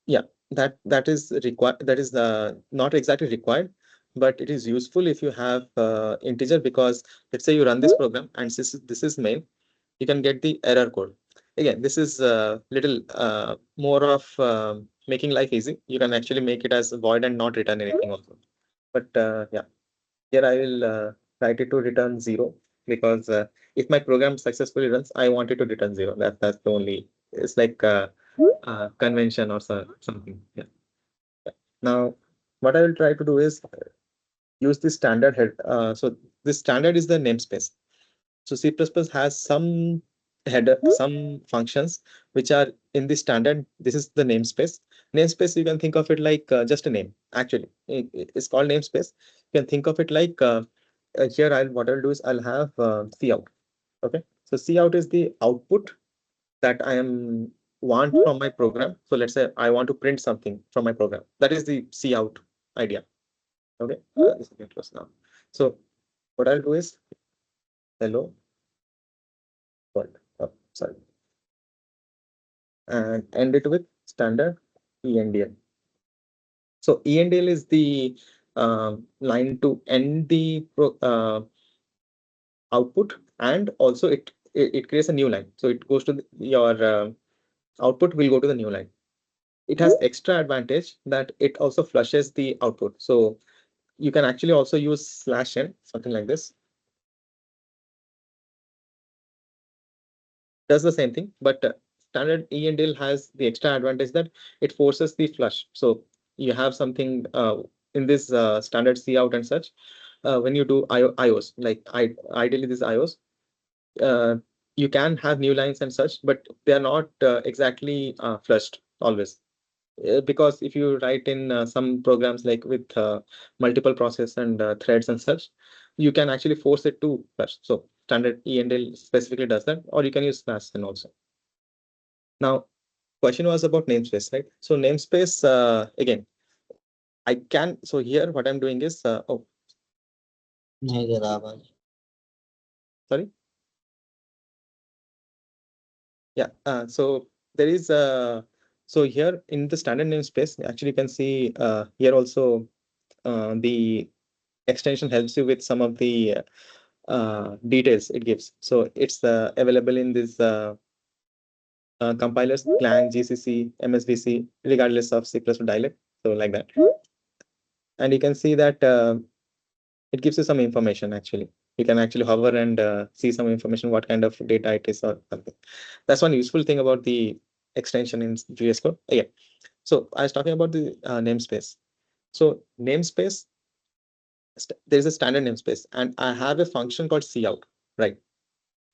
S1: yeah, that is required. That is not exactly required, but it is useful if you have integer, because let's say you run this program and this is main, you can get the error code. Again, this is little more of making life easy. You can actually make it as void and not return anything also. But yeah, here I will write it to return 0, because if my program successfully runs, I want it to return 0. That's the only. It's like convention or something. Yeah. Now, what I will try to do is use the standard head. So this standard is the namespace. So C++ has some header, some functions which are in the standard. This is the namespace. Namespace, you can think of it like just a name. Actually, it's called namespace. You can think of it like here. What I'll do is I'll have cout. Okay, so cout is the output that I am want from my program. So let's say I want to print something from my program. That is the cout idea. Okay, this is close now. So what I'll do is hello world. Oh, sorry. And end it with standard ENDL. So ENDL is the line to end the output, and also it creates a new line. So it goes to your output will go to the new line. It has extra advantage that it also flushes the output. So you can actually also use /n, something like this. Does the same thing, but standard ENDL has the extra advantage that it forces the flush. So you have something in this standard cout and such. When you do IOs, like ideally this IOs, uh, you can have new lines and such, but they are not exactly flushed always. Because if you write in some programs like with multiple process and threads and such, you can actually force it to flush. So standard ENDL specifically does that, or you can use /n also. Now, question was about namespace, right? So namespace, again, I can, so here what I'm doing is, oh,
S4: नहीं दे रहा आवाज.
S1: sorry. Yeah, so there is, so here in the standard namespace, actually you can see here also the extension helps you with some of the details it gives. So it's available in this compilers, Clang, GCC, MSVC, regardless of C++ dialect. So like that. And you can see that it gives you some information actually. You can actually hover and see some information, what kind of data it is or something. That's one useful thing about the extension in VS Code. Yeah. So I was talking about the namespace. So namespace, there's a standard namespace, and I have a function called cout, right?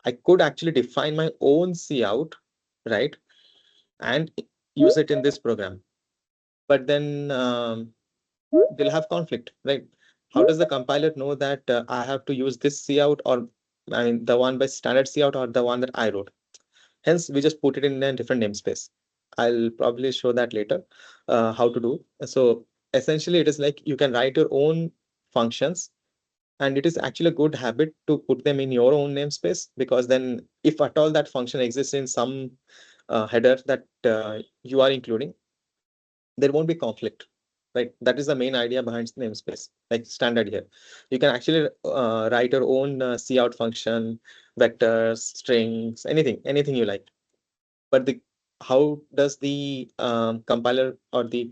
S1: I could actually define my own cout, right? And use it in this program. But then they'll have conflict, right? How does the compiler know that I have to use this cout, or I mean the one by standard cout, or the one that I wrote? Hence, we just put it in a different namespace. I'll probably show that later, how to do. So essentially, it is like you can write your own functions, and it is actually a good habit to put them in your own namespace, because then if at all that function exists in some header that you are including, there won't be conflict, right? That is the main idea behind namespace, like standard here. You can actually write your own cout function, vectors, strings, anything you like. But how does the compiler or the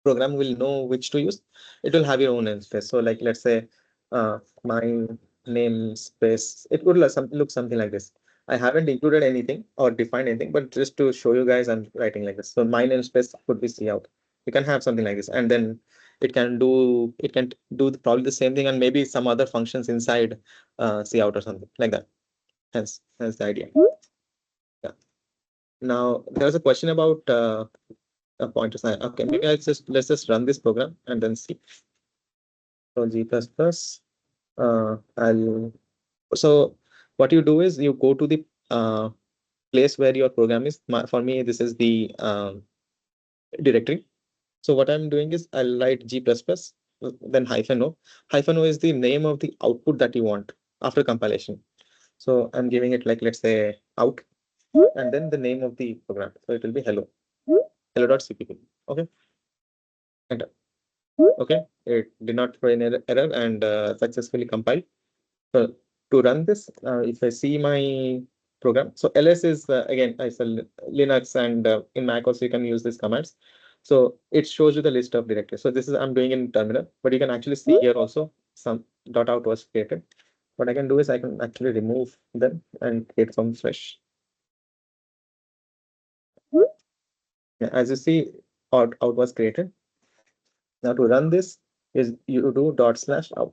S1: program will know which to use? It will have your own namespace. So like, let's say my namespace, it would look something like this. I haven't included anything or defined anything, but just to show you guys, I'm writing like this. So my namespace could be cout. You can have something like this, and then it can do probably the same thing, and maybe some other functions inside cout or something like that. Hence the idea. Yeah. Now there was a question about pointers. Okay, maybe let's just run this program and then see. So G++, I'll, so what you do is you go to the place where your program is. For me, this is the directory. So what I'm doing is I'll write G++, then -o. -o is the name of the output that you want after compilation. So I'm giving it like, let's say out, and then the name of the program. So it will be hello.cpp. Okay. Enter. Okay. It did not throw an error and successfully compiled. So to run this, if I see my program, so ls is again, I sell Linux, and in Mac also you can use these commands. So it shows you the list of directories. So this is I'm doing in terminal, but you can actually see here also some .out was created. What I can do is I can actually remove them and create some fresh. Yeah, as you see, out was created. Now to run this is you do ./out.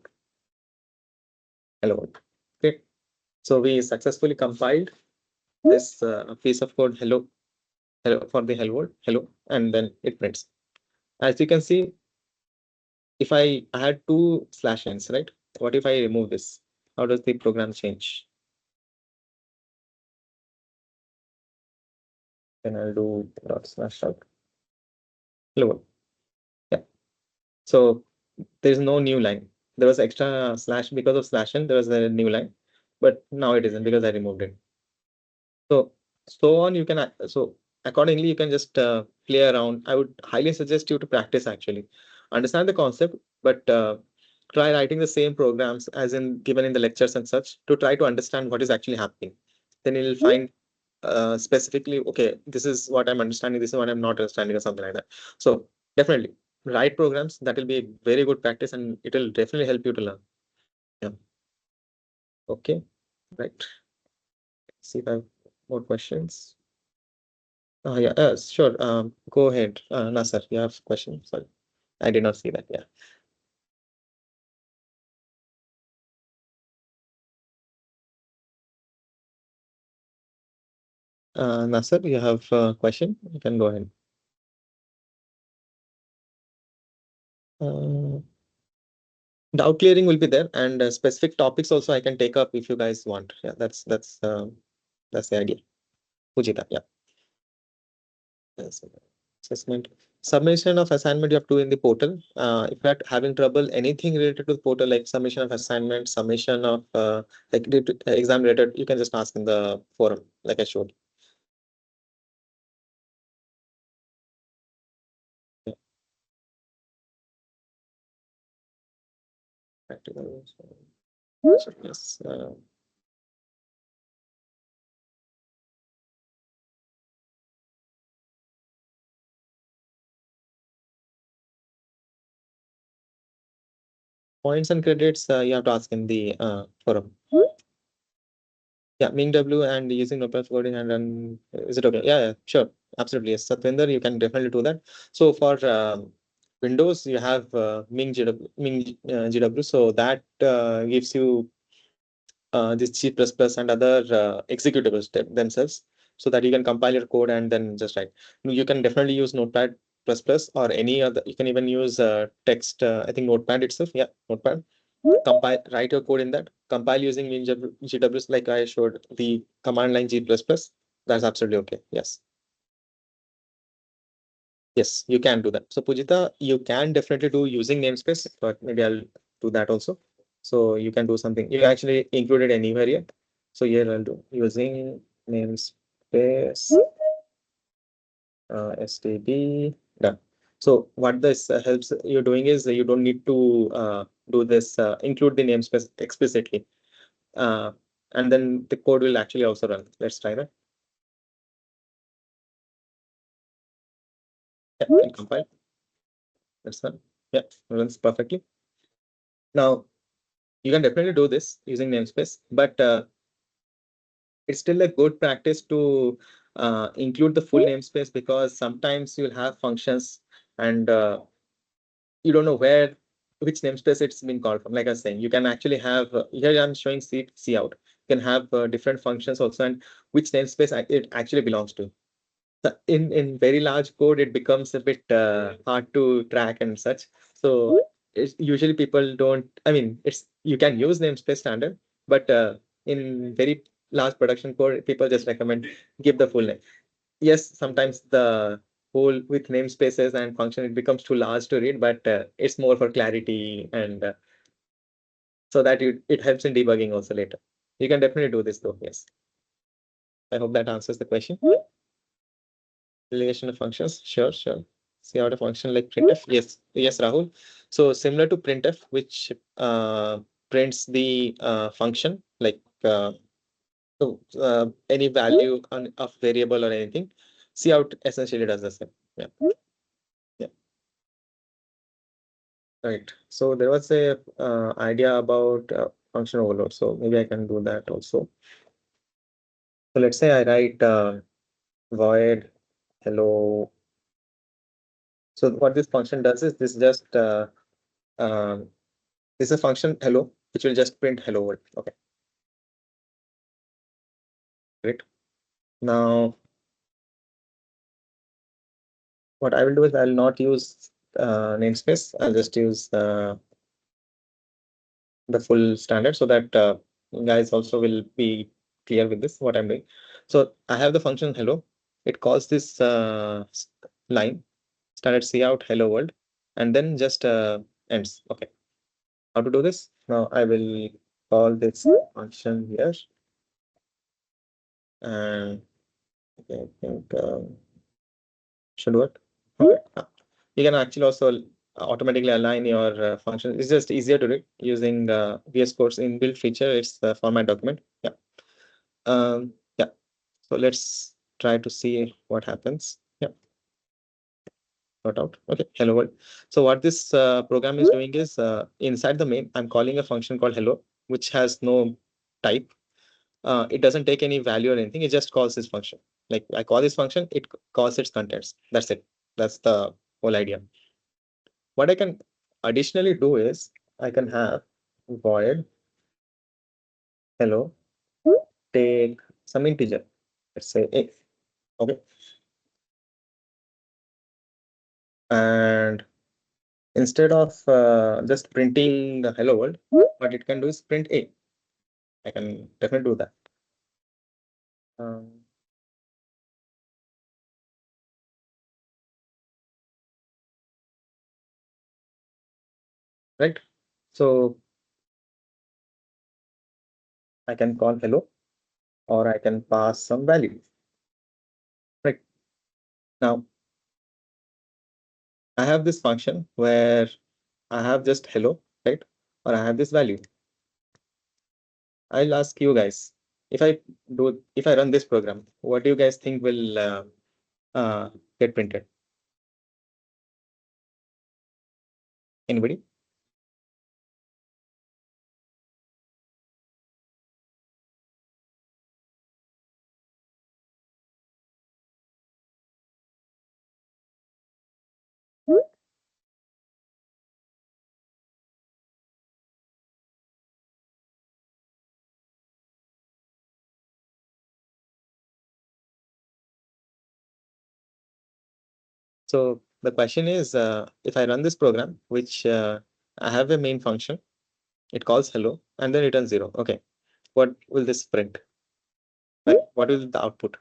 S1: Hello. Okay. So we successfully compiled this piece of code hello for the hello world, hello, and then it prints. As you can see, if I had two /n's, right? What if I remove this? How does the program change? Then I'll do ./out. Hello world. Yeah. So there's no new line. There was extra slash because of /n. There was a new line, but now it isn't because I removed it. So on you can so accordingly you can just play around. I would highly suggest you to practice actually. Understand the concept, but try writing the same programs as in given in the lectures and such to try to understand what is actually happening. Then you'll find specifically, okay, this is what I'm understanding, this is what I'm not understanding, or something like that. So definitely write programs. That will be a very good practice and it will definitely help you to learn. Yeah. Okay, right. See if I have more questions. Yeah, sure. Go ahead. Nasser, you have question? Sorry, I did not see that. Yeah. Nasser, you have a question? You can go ahead. Doubt clearing will be there, and specific topics also I can take up if you guys want. Yeah, that's the idea. Pujita, yeah. Yes. Assessment. Submission of assignment you have to do in the portal. If you're having trouble, anything related to the portal, like submission of assignment, submission of exam related, you can just ask in the forum, like I showed. Yeah. Practical. Yes. Points and credits, you have to ask in the forum. Yeah, Ming W and using Notepad coding and run. Is it okay? Yeah, sure. Absolutely. Yes. Satvinder, you can definitely do that. So for Windows, you have Ming GW. So that gives you this G++ and other executables themselves so that you can compile your code and then just write. You can definitely use Notepad++ or any other. You can even use text. I think Notepad itself. Yeah, Notepad. Compile, write your code in that. Compile using GWs like I showed the command line G++. That's absolutely okay. Yes. Yes, you can do that. So Pujita, you can definitely do using namespace, but maybe I'll do that also. So you can do something. You actually included anywhere here. So here I'll do using namespace std done. So what this helps you doing is you don't need to do this include the namespace explicitly, and then the code will actually also run. Let's try that. Yeah, and compile. That's done. Yeah, runs perfectly. Now you can definitely do this using namespace, but it's still a good practice to include the full namespace because sometimes you'll have functions and you don't know which namespace it's been called from. Like I was saying, you can actually have here I'm showing C out. You can have different functions also, and which namespace it actually belongs to. So in very large code, it becomes a bit hard to track and such. So it's usually people don't. I mean, it's you can use namespace standard, but in very large production code, people just recommend give the full name. Yes, sometimes the whole with namespaces and function it becomes too large to read, but it's more for clarity and so that it helps in debugging also later. You can definitely do this though. Yes. I hope that answers the question. Relation of functions. Sure, sure. See out a function like printf. Yes, yes, Rahul. So similar to printf, which prints the function like any value of variable or anything. See out essentially does the same. Yeah. Yeah. Right. So there was a idea about function overload. So maybe I can do that also. So let's say I write void hello. So what this function does is this just um, this is a function hello, which will just print hello world. Okay, great. Now what I will do is I'll not use namespace. I'll just use the full standard so that you guys also will be clear with this what I'm doing. So I have the function hello. It calls this line standard cout hello world and then just ends. Okay. How to do this? Now I will call this function here and I think should work. Okay. You can actually also automatically align your function. It's just easier to do it using VS Code's inbuilt feature. It's the format document. Yeah. Yeah. So let's try to see what happens. Yeah. Not out. Okay. Hello world. So what this program is doing is inside the main, I'm calling a function called hello, which has no type. It doesn't take any value or anything. It just calls this function. Like I call this function, it calls its contents. That's it. That's the whole idea. What I can additionally do is I can have void hello take some integer. Let's say a. Okay. And instead of just printing the hello world, what it can do is print a. I can definitely do that. Um, right. So I can call hello or I can pass some value. Right. Now I have this function where I have just hello, right? Or I have this value. I'll ask you guys, if I run this program, what do you guys think will get printed? Anybody? So the question is, if I run this program, which I have a main function, it calls hello and then returns 0. Okay. What will this print? Like, what is the output?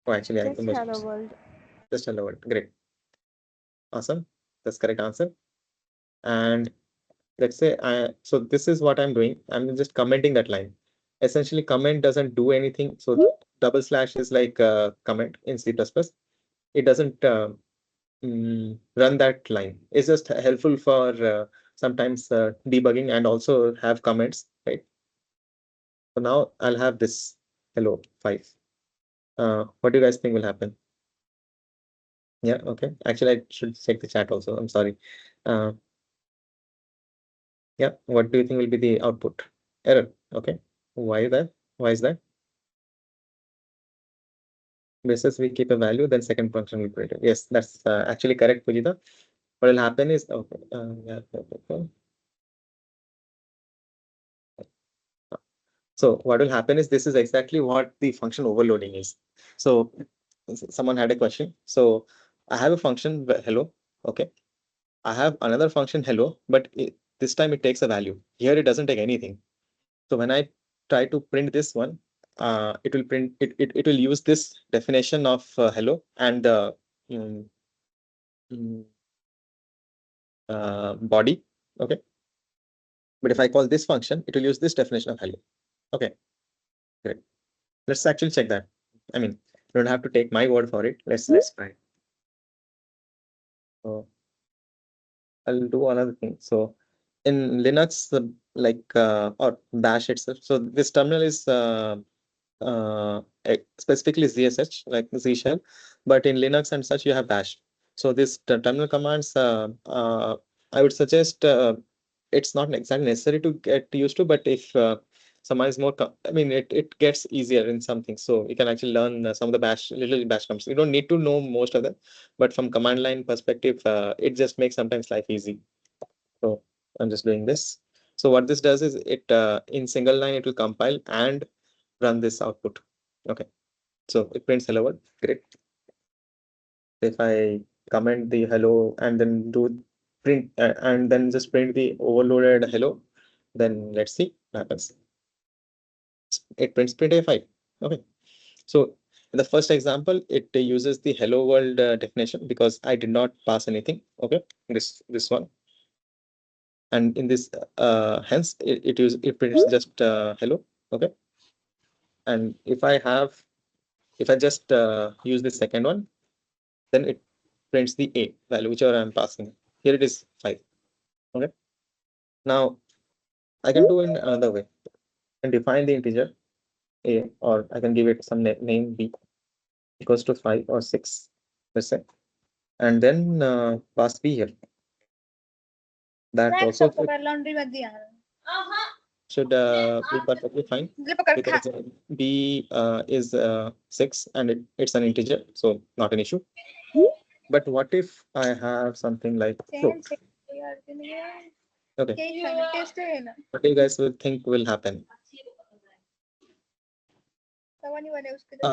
S1: Oh, actually, I
S6: Just
S1: think
S6: hello world.
S1: just hello world. Great. Awesome. That's correct answer. And let's say so this is what I'm doing. I'm just commenting that line. Essentially, comment doesn't do anything. So double slash is like a comment in C++. It doesn't run that line. It's just helpful for sometimes debugging and also have comments, right? So now I'll have this hello 5. What do you guys think will happen? Yeah, okay. Actually, I should check the chat also. I'm sorry. Yeah, what do you think will be the output? Error. Okay. Why that? Why is that? Basis we keep a value, then second function will print it. Yes, that's actually correct, Pujita. What will happen is okay. Yeah, okay. So what will happen is this is exactly what the function overloading is. So someone had a question. So I have a function hello. Okay. I have another function hello, but this time it takes a value. Here it doesn't take anything. So when I try to print this one, it will print it will use this definition of hello and the mm, body. Okay. But if I call this function, it will use this definition of hello. Okay, great. Let's actually check that. I mean, you don't have to take my word for it. Let's try. So I'll do another thing. So in Linux, or Bash itself. So this terminal is specifically ZSH, like Z shell, but in Linux and such, you have Bash. So this terminal commands, I would suggest it's not exactly necessary to get used to, but if someone is more, I mean, it gets easier in something. So you can actually learn some of the little bash commands. You don't need to know most of them, but from command line perspective, it just makes sometimes life easy. So I'm just doing this. So what this does is it in single line, it will compile and run this output. Okay. So it prints hello world. Great. If I comment the hello and then do print and then just print the overloaded hello, then let's see what happens. It prints printf5. Okay. So in the first example, it uses the hello world definition because I did not pass anything. Okay. This one. And in this, hence it prints just hello. Okay. And if I just use the second one, then it prints the A value, whichever I'm passing. Here it is 5. Okay. Now I can do in another way. I can define the integer A, or I can give it some name B equals to 5 or 6, let's say, and then pass B here. That also should be perfectly fine because B is 6 and it's an integer, so not an issue. But what if I have something like float? Okay. What do you guys will think will happen?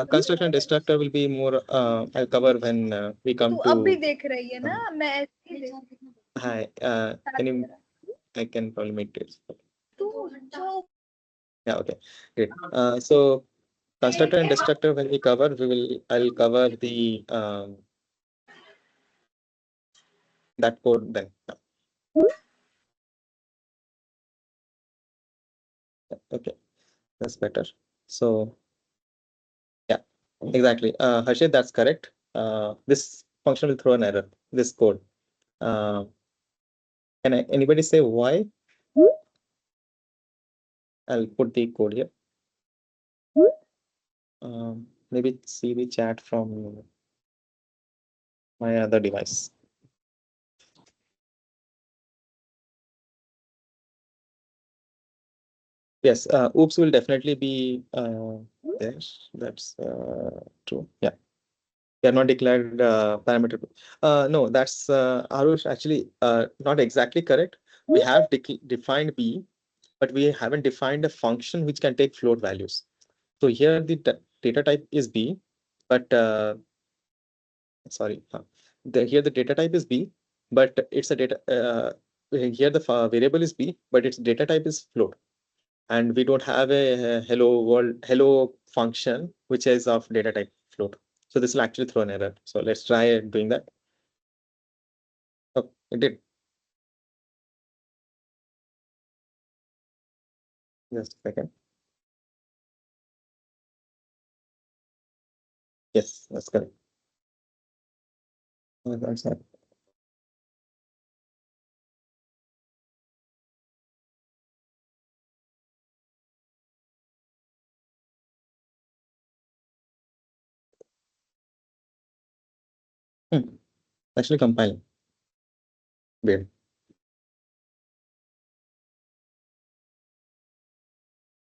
S1: Constructor and destructor will be more I'll cover when we come to hi can you I can probably make it. Yeah, okay, great. So constructor and destructor when we cover, I'll cover the that code then. Okay, that's better. So yeah, exactly. Harshit, that's correct. This function will throw an error, this code. Can anybody say why? I'll put the code here. Maybe see the chat from my other device. Yes, oops will definitely be there. That's true. Yeah. They are not declared parameter. No, that's Arush actually not exactly correct. We have defined B, but we haven't defined a function which can take float values. So here the data type is B, but sorry, here the data type is B, but it's a data. Here the variable is B, but its data type is float, and we don't have a hello function which is of data type float. So this will actually throw an error. So let's try doing that. Oh, it did. Just a second. Yes, that's correct. Oh, that's not. Actually compiling. Weird.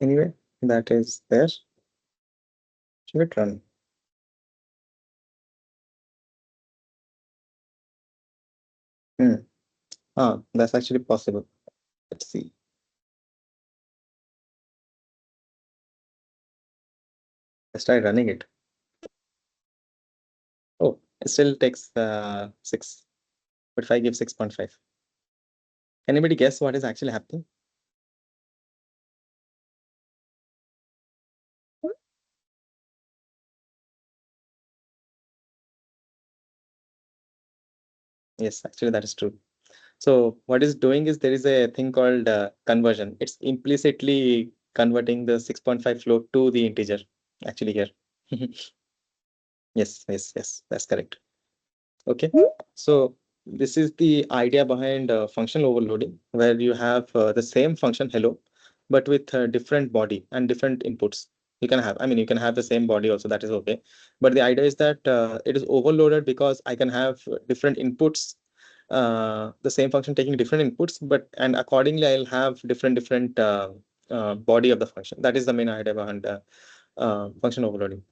S1: Anyway, that is there. Should it run? That's actually possible. Let's see. Let's try running it. Oh, it still takes 6. But if I give 6.5. Anybody guess what is actually happening? Yes, actually that is true. So what is doing is there is a thing called conversion. It's implicitly converting the 6.5 float to the integer actually here. Yes, that's correct. Okay, so this is the idea behind function overloading, where you have the same function hello, but with different body and different inputs. You can have, I mean, you can have the same body also, that is okay. But the idea is that it is overloaded because I can have different inputs, the same function taking different inputs, and accordingly I'll have different body of the function. That is the main idea behind function overloading.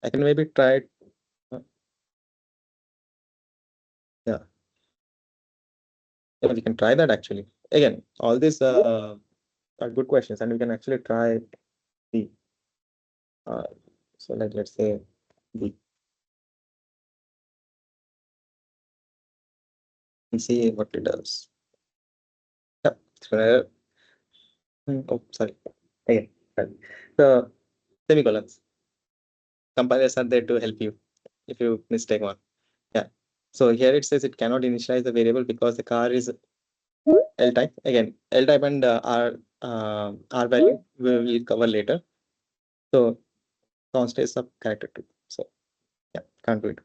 S1: I can maybe try it. Yeah. Yeah, we can try that actually. Again, all these are good questions, and we can actually try the. Uh, so let's say the. And see what it does. Yeah. So, oh, sorry. Again, right. The semicolons. Compilers are there to help you if you mistake one. Yeah. So here it says it cannot initialize the variable because the car is L type. Again, L type and R value we will cover later. So const is of character 2. So yeah, can't do it.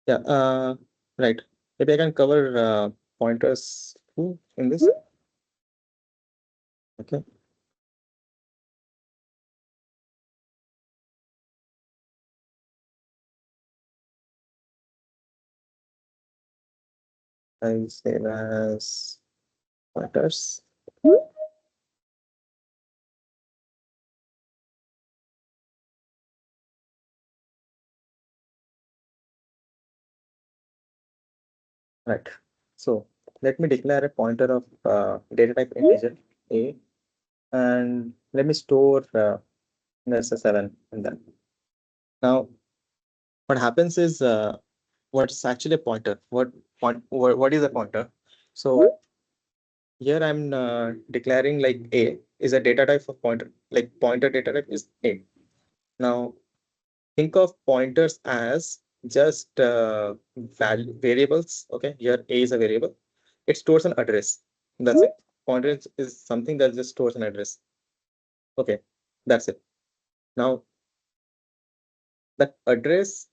S1: Yeah, right. Maybe I can cover pointers too in this. Okay. I save as pointers. Right. So let me declare a pointer of data type integer A, and let me store let's say 7 in that. Now, what happens is what's actually a pointer? What is a pointer? So here I'm declaring like A is a data type of pointer, like pointer data type is A. Now think of pointers as just variables. Okay, here A is a variable. It stores an address. That's it. Pointer is something that just stores an address. Okay, that's it. Now that address,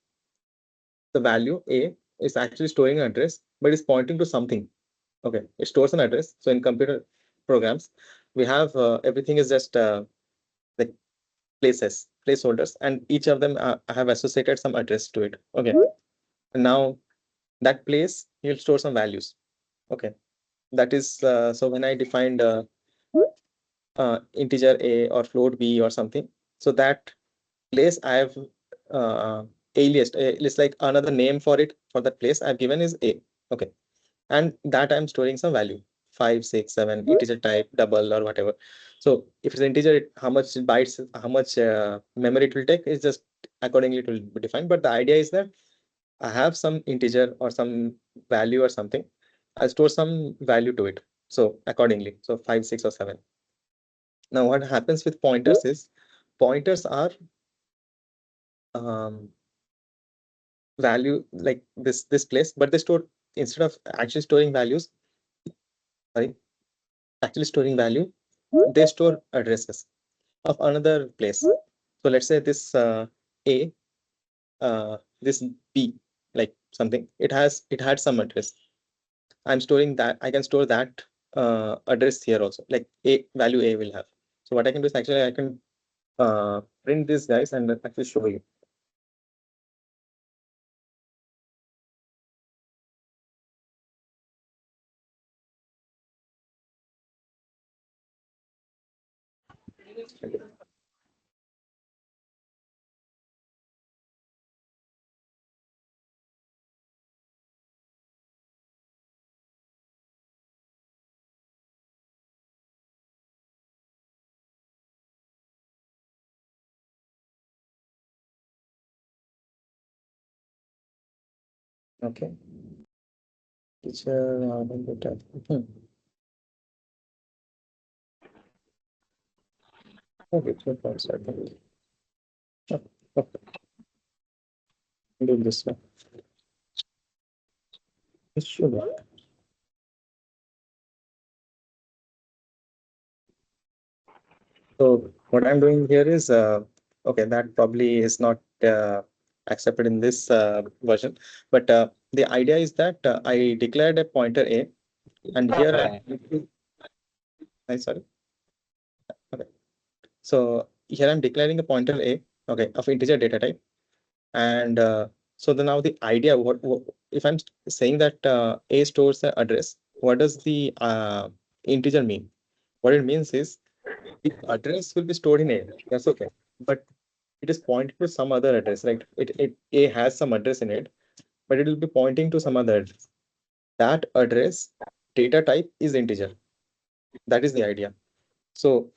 S1: the value A is actually storing an address, but it's pointing to something. Okay, it stores an address. So in computer programs, we have everything is just like placeholders, and each of them have associated some address to it. Okay, and now that place you'll store some values. Okay, that is so when I defined integer A or float B or something, so that place I have aliased. It's like another name for it, for that place I've given is A. Okay, and that I'm storing some value 5, 6, 7 integer type, double or whatever. So if it's integer, how much bytes, how much memory it will take is just accordingly it will be defined. But the idea is that I have some integer or some value or something. I store some value to it. So accordingly, so 5, 6 or 7. Now what happens with pointers is pointers are value like this place, but they store, instead of actually storing values, sorry, actually storing value, they store addresses of another place. So let's say this A, this B, like something, it had some address. I'm storing that. I can store that address here also, like A value A will have. So what I can do is actually I can print this guys and actually show you. Okay. Teacher, okay, so one second. Oh, okay. Do this one. It should work. So what I'm doing here is, okay, that probably is not accepted in this version, but the idea is that I declared a pointer A, and here I'm sorry. Okay. So here I'm declaring a pointer A, okay, of integer data type. And so now the idea, what if I'm saying that A stores the address, what does the integer mean? What it means is the address will be stored in A. That's okay. But it is pointing to some other address, right? A has some address in it, but it will be pointing to some other address. That address data type is integer. That is the idea. So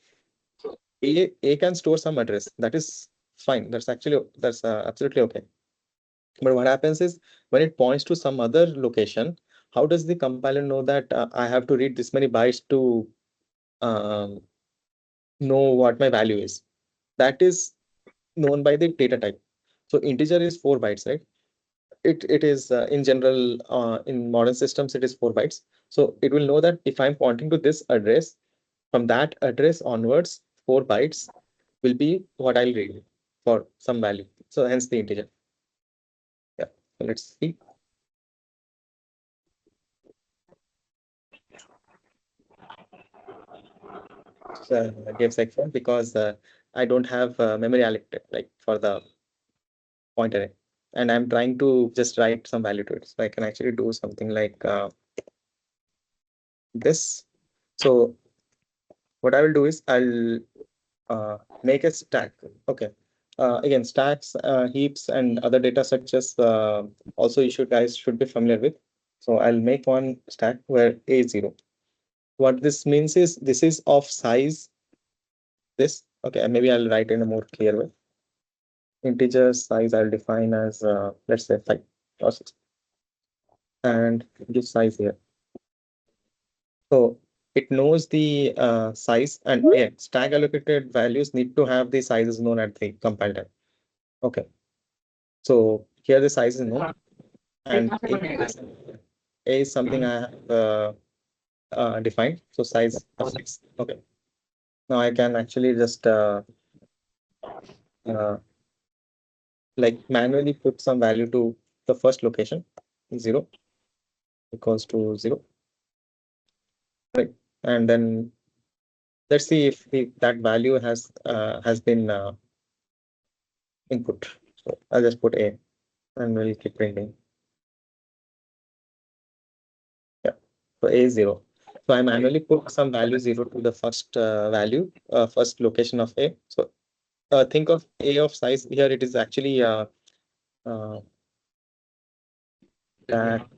S1: A can store some address. That is fine. That's absolutely okay. But what happens is when it points to some other location, how does the compiler know that I have to read this many bytes to um, know what my value is? That is known by the data type. So integer is 4 bytes, right? It is in general in modern systems it is 4 bytes. So it will know that if I'm pointing to this address, from that address onwards, 4 bytes will be what I'll read for some value. So hence the integer. Yeah. So let's see. Gives example because I don't have memory allocated like for the pointer, and I'm trying to just write some value to it. So I can actually do something like this. So what I will do is I'll make a stack. Okay. Again, stacks, heaps, and other data structures also you guys should be familiar with. So I'll make one stack where A is 0. What this means is this is of size this. Okay, maybe I'll write in a more clear way. Integer size I'll define as let's say 5 or 6, and give size here. So it knows the size, and again, stack allocated values need to have the sizes known at the compile time. Okay. So here the size is known, and A is something I have defined. So size of 6. Okay. Now I can actually just uh, like manually put some value to the first location, 0 equals to 0. Right. And then let's see if that value has been input. So I'll just put A and we'll keep printing. Yeah. So A is 0. So I manually put some value 0 to the first value, first location of A. So think of A of size here. It is actually uh, that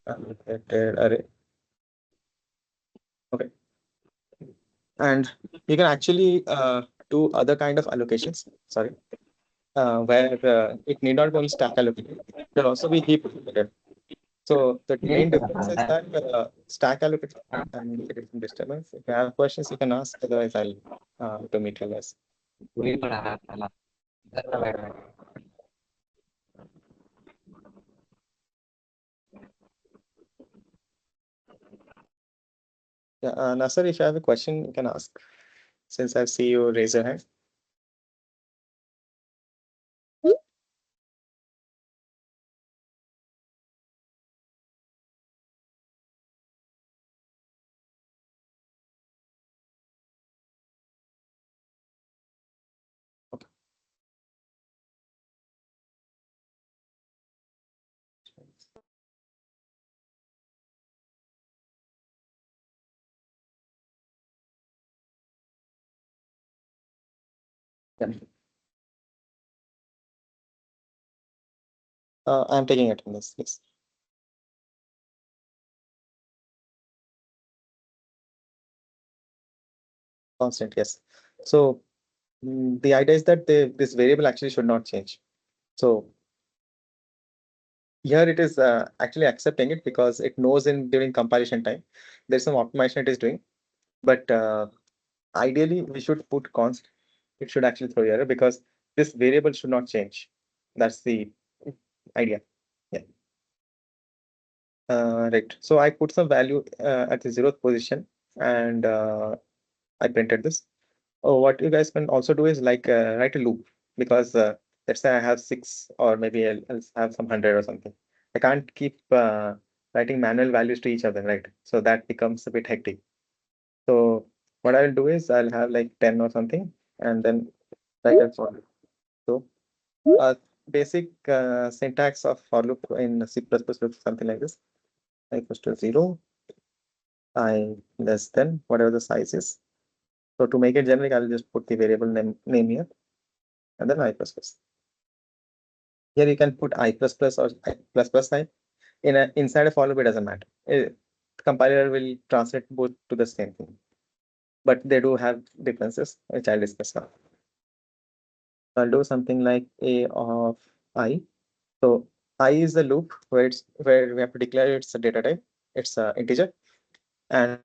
S1: allocated array. Okay. And you can actually do other kind of allocations. Sorry. Where it need not be only stack allocated. It will also be heap allocated. So the main difference is that stack allocated and different disturbance. If you have questions, you can ask. Otherwise, I'll to meet you guys. Yeah, Nasser, if you have a question, you can ask. Since I see you raise your hand. Okay. Yeah. I'm taking attendance, yes. Constant, yes. So the idea is that this variable actually should not change. So here it is actually accepting it because it knows in during compilation time there's some optimization it is doing. But ideally we should put const. It should actually throw error because this variable should not change. That's the idea. Yeah. Right. So I put some value at the 0th position and I printed this. Oh, what you guys can also do is like write a loop, because let's say I have six, or maybe I'll have some 100 or something. I can't keep writing manual values to each other, right? So that becomes a bit hectic. So what I'll do is I'll have like 10 or something, and then write a for loop. So basic syntax of for loop in C++ looks something like this: I equals to 0, I less than whatever the size is. So to make it generic, I'll just put the variable name here, and then I plus plus. Here you can put I plus plus or I plus plus I. Inside a for loop, it doesn't matter. Compiler will translate both to the same thing, but they do have differences, which I'll discuss now. I'll do something like a of I. So I is the loop where we have to declare it's a data type, it's a integer, and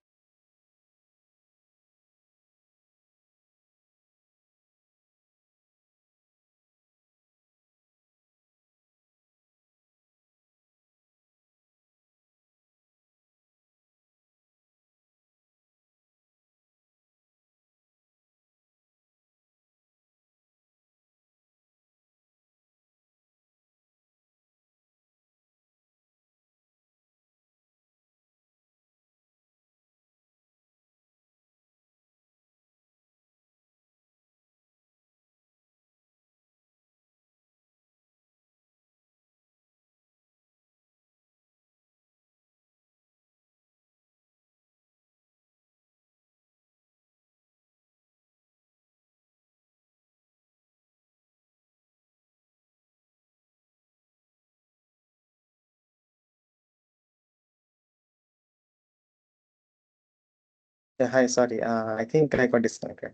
S1: yeah, hi, sorry, I think I got disconnected.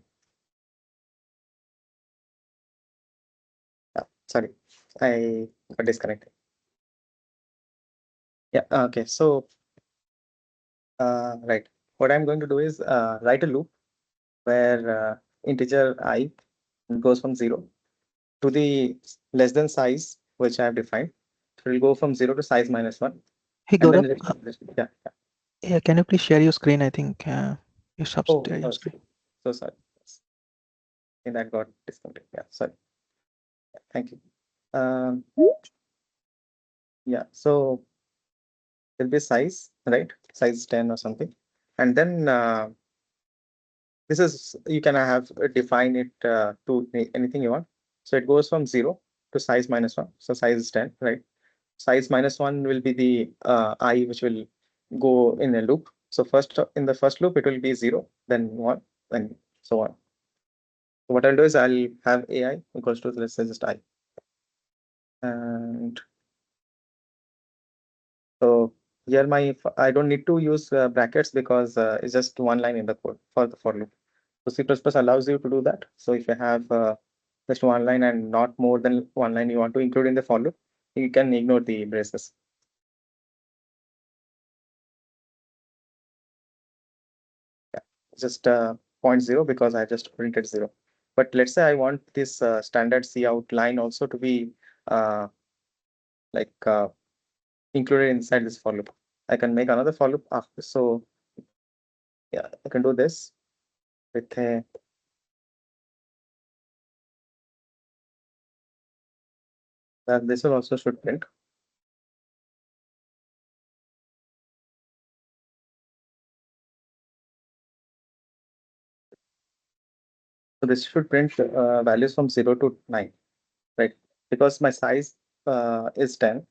S1: Sorry, I got disconnected. Yeah, okay. So, right. What I'm going to do is write a loop where integer I goes from 0 to the less than size, which I have defined. So it will go from 0 to size minus 1.
S6: Hey
S1: And
S6: Gaurav,
S1: then, yeah.
S6: yeah, can you please share your screen? I think you stopped
S1: Oh,
S6: sharing your screen.
S1: so sorry. I think that got disconnected. Yeah, sorry. Thank you. Um, yeah, so there'll be size, right? Size 10 or something. And then this is, you can have define it to anything you want. So it goes from 0 to size minus 1. So size is 10, right? Size minus 1 will be the I which will go in a loop. So first in the first loop, it will be 0, then 1, and so on. So what I'll do is I'll have AI equals to, let's say, just I. And so here I don't need to use brackets, because it's just one line in the code for the for loop. So C++ allows you to do that. So if you have just one line and not more than one line you want to include in the for loop, you can ignore the braces. Yeah, just 0.0, because I just printed 0. But let's say I want this standard C out line also to be uh, like included inside this for loop. I can make another for loop after. So yeah, I can do this with a this will also should print. So this should print values from 0 to 9, right? Because my size is 10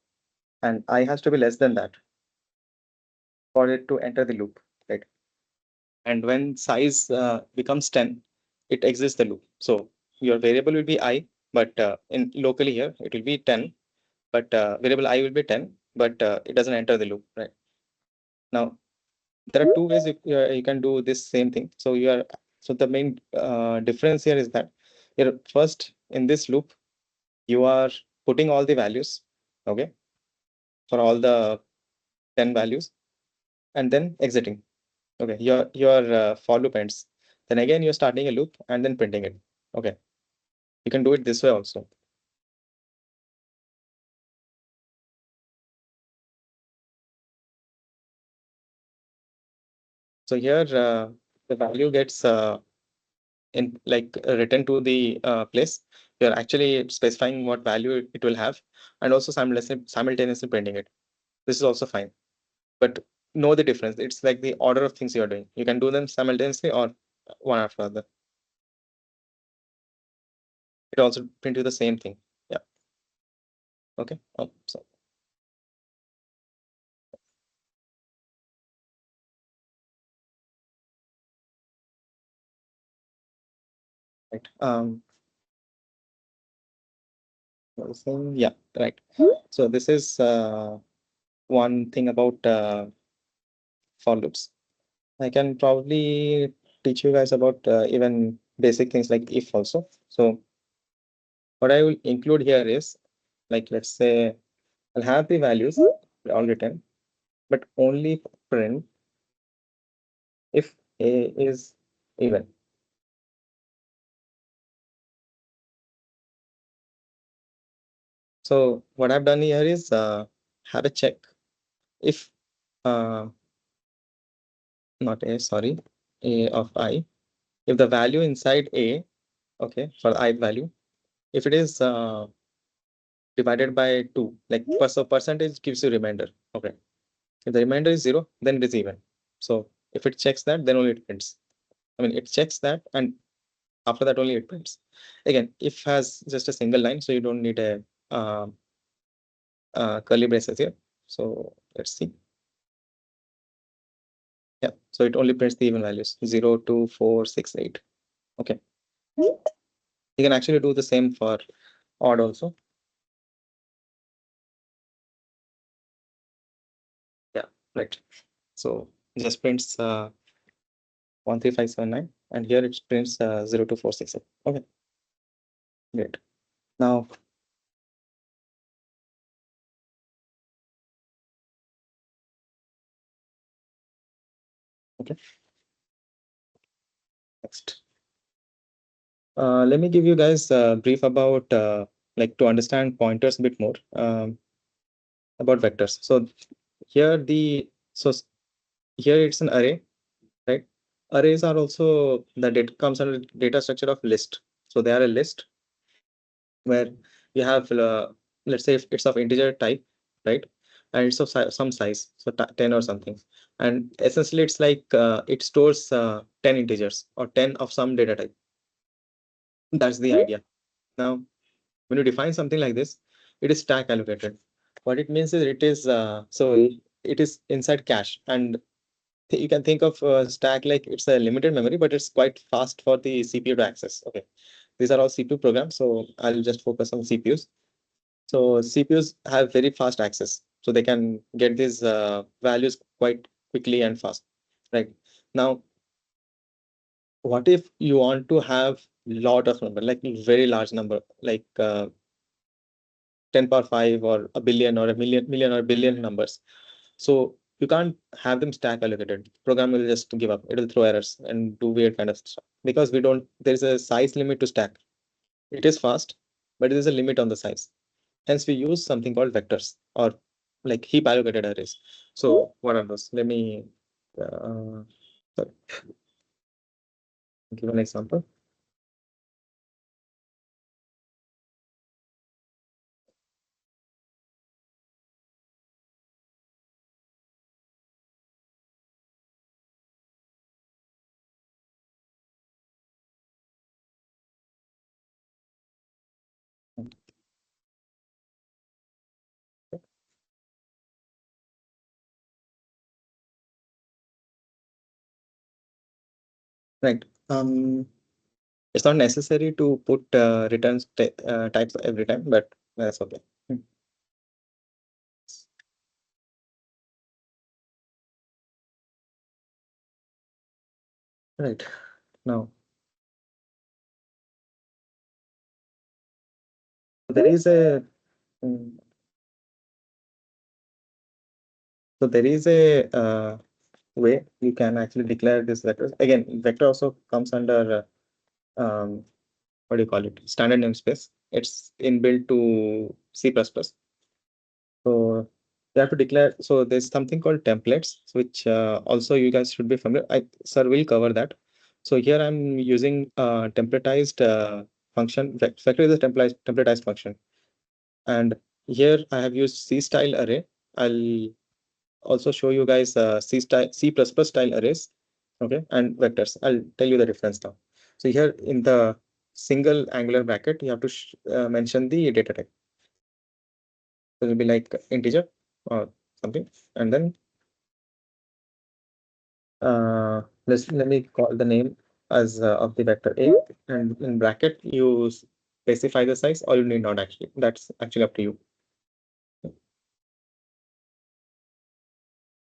S1: and I has to be less than that for it to enter the loop, right? And when size becomes 10, it exits the loop. So your variable will be I, but in locally here, it will be 10, but variable I will be 10, but it doesn't enter the loop, right? Now, there are two ways you can do this same thing. So the main difference here is that here first in this loop, you are putting all the values, okay, for all the 10 values, and then exiting. Okay, your for loop ends. Then again, you're starting a loop and then printing it. Okay, you can do it this way also. So here the value gets in like written to the place, you're actually specifying what value it will have, and also simultaneously printing it. This is also fine, but know the difference. It's like the order of things you're doing. You can do them simultaneously or one after the other. It also print you the same thing. Yeah. Okay. So right. What was I saying? Yeah. Right. So this is one thing about for loops. I can probably teach you guys about even basic things like if also. So what I will include here is like, let's say I'll have the values all written, but only print if A is even. So what I've done here is have a check if uh, not A, sorry, A of I, if the value inside A, okay, for the I value, if it is divided by 2, like so percentage gives you remainder. Okay. If the remainder is 0, then it is even. So if it checks that, then only it prints. I mean, it checks that, and after that only it prints. Again, if has just a single line, so you don't need a curly braces here. So let's see. Yeah, so it only prints the even values 0, 2, 4, 6, 8. Okay. You can actually do the same for odd also. Yeah, right. So just prints 13579, and here it prints 0, 2, 4, 6, 8. Okay, great. Now okay, next. Let me give you guys a brief about like to understand pointers a bit more about vectors. So here here it's an array, right? Arrays are also the data comes under data structure of list. So they are a list where you have let's say if it's of integer type, right? And it's of some size, so 10 or something. And essentially it's like it stores 10 integers or 10 of some data type. That's the idea. Now, when you define something like this, it is stack allocated. What it means is it is so it is inside cache, and you can think of stack like it's a limited memory, but it's quite fast for the CPU to access. Okay, these are all CPU programs, so I'll just focus on CPUs. So CPUs have very fast access, so they can get these values quite quickly and fast. Right now, what if you want to have lot of number, like very large number, like 10 power 5 or a billion or a million or a billion numbers. So you can't have them stack allocated. Program will just give up. It will throw errors and do weird kind of stuff because we don't, there's a size limit to stack. It is fast, but there is a limit on the size. Hence we use something called vectors or like heap allocated arrays. So what are those? Let me sorry, give an example. Right. It's not necessary to put returns types every time, but that's okay. Right. Now, there is a mm, so there is a way you can actually declare this vectors. Again, vector also comes under what do you call it? Standard namespace. It's inbuilt to C++. So you have to declare. So there's something called templates, which also you guys should be familiar. Sir will cover that. So here I'm using templatized function. Vector is a templatized function. And here I have used C style array. I'll also show you guys C style arrays. Okay, and vectors. I'll tell you the difference now. So here in the single angular bracket, you have to mention the data type. So it will be like integer or something, and then let me call the name as of the vector A, and in bracket you specify the size, or you need not actually. That's actually up to you.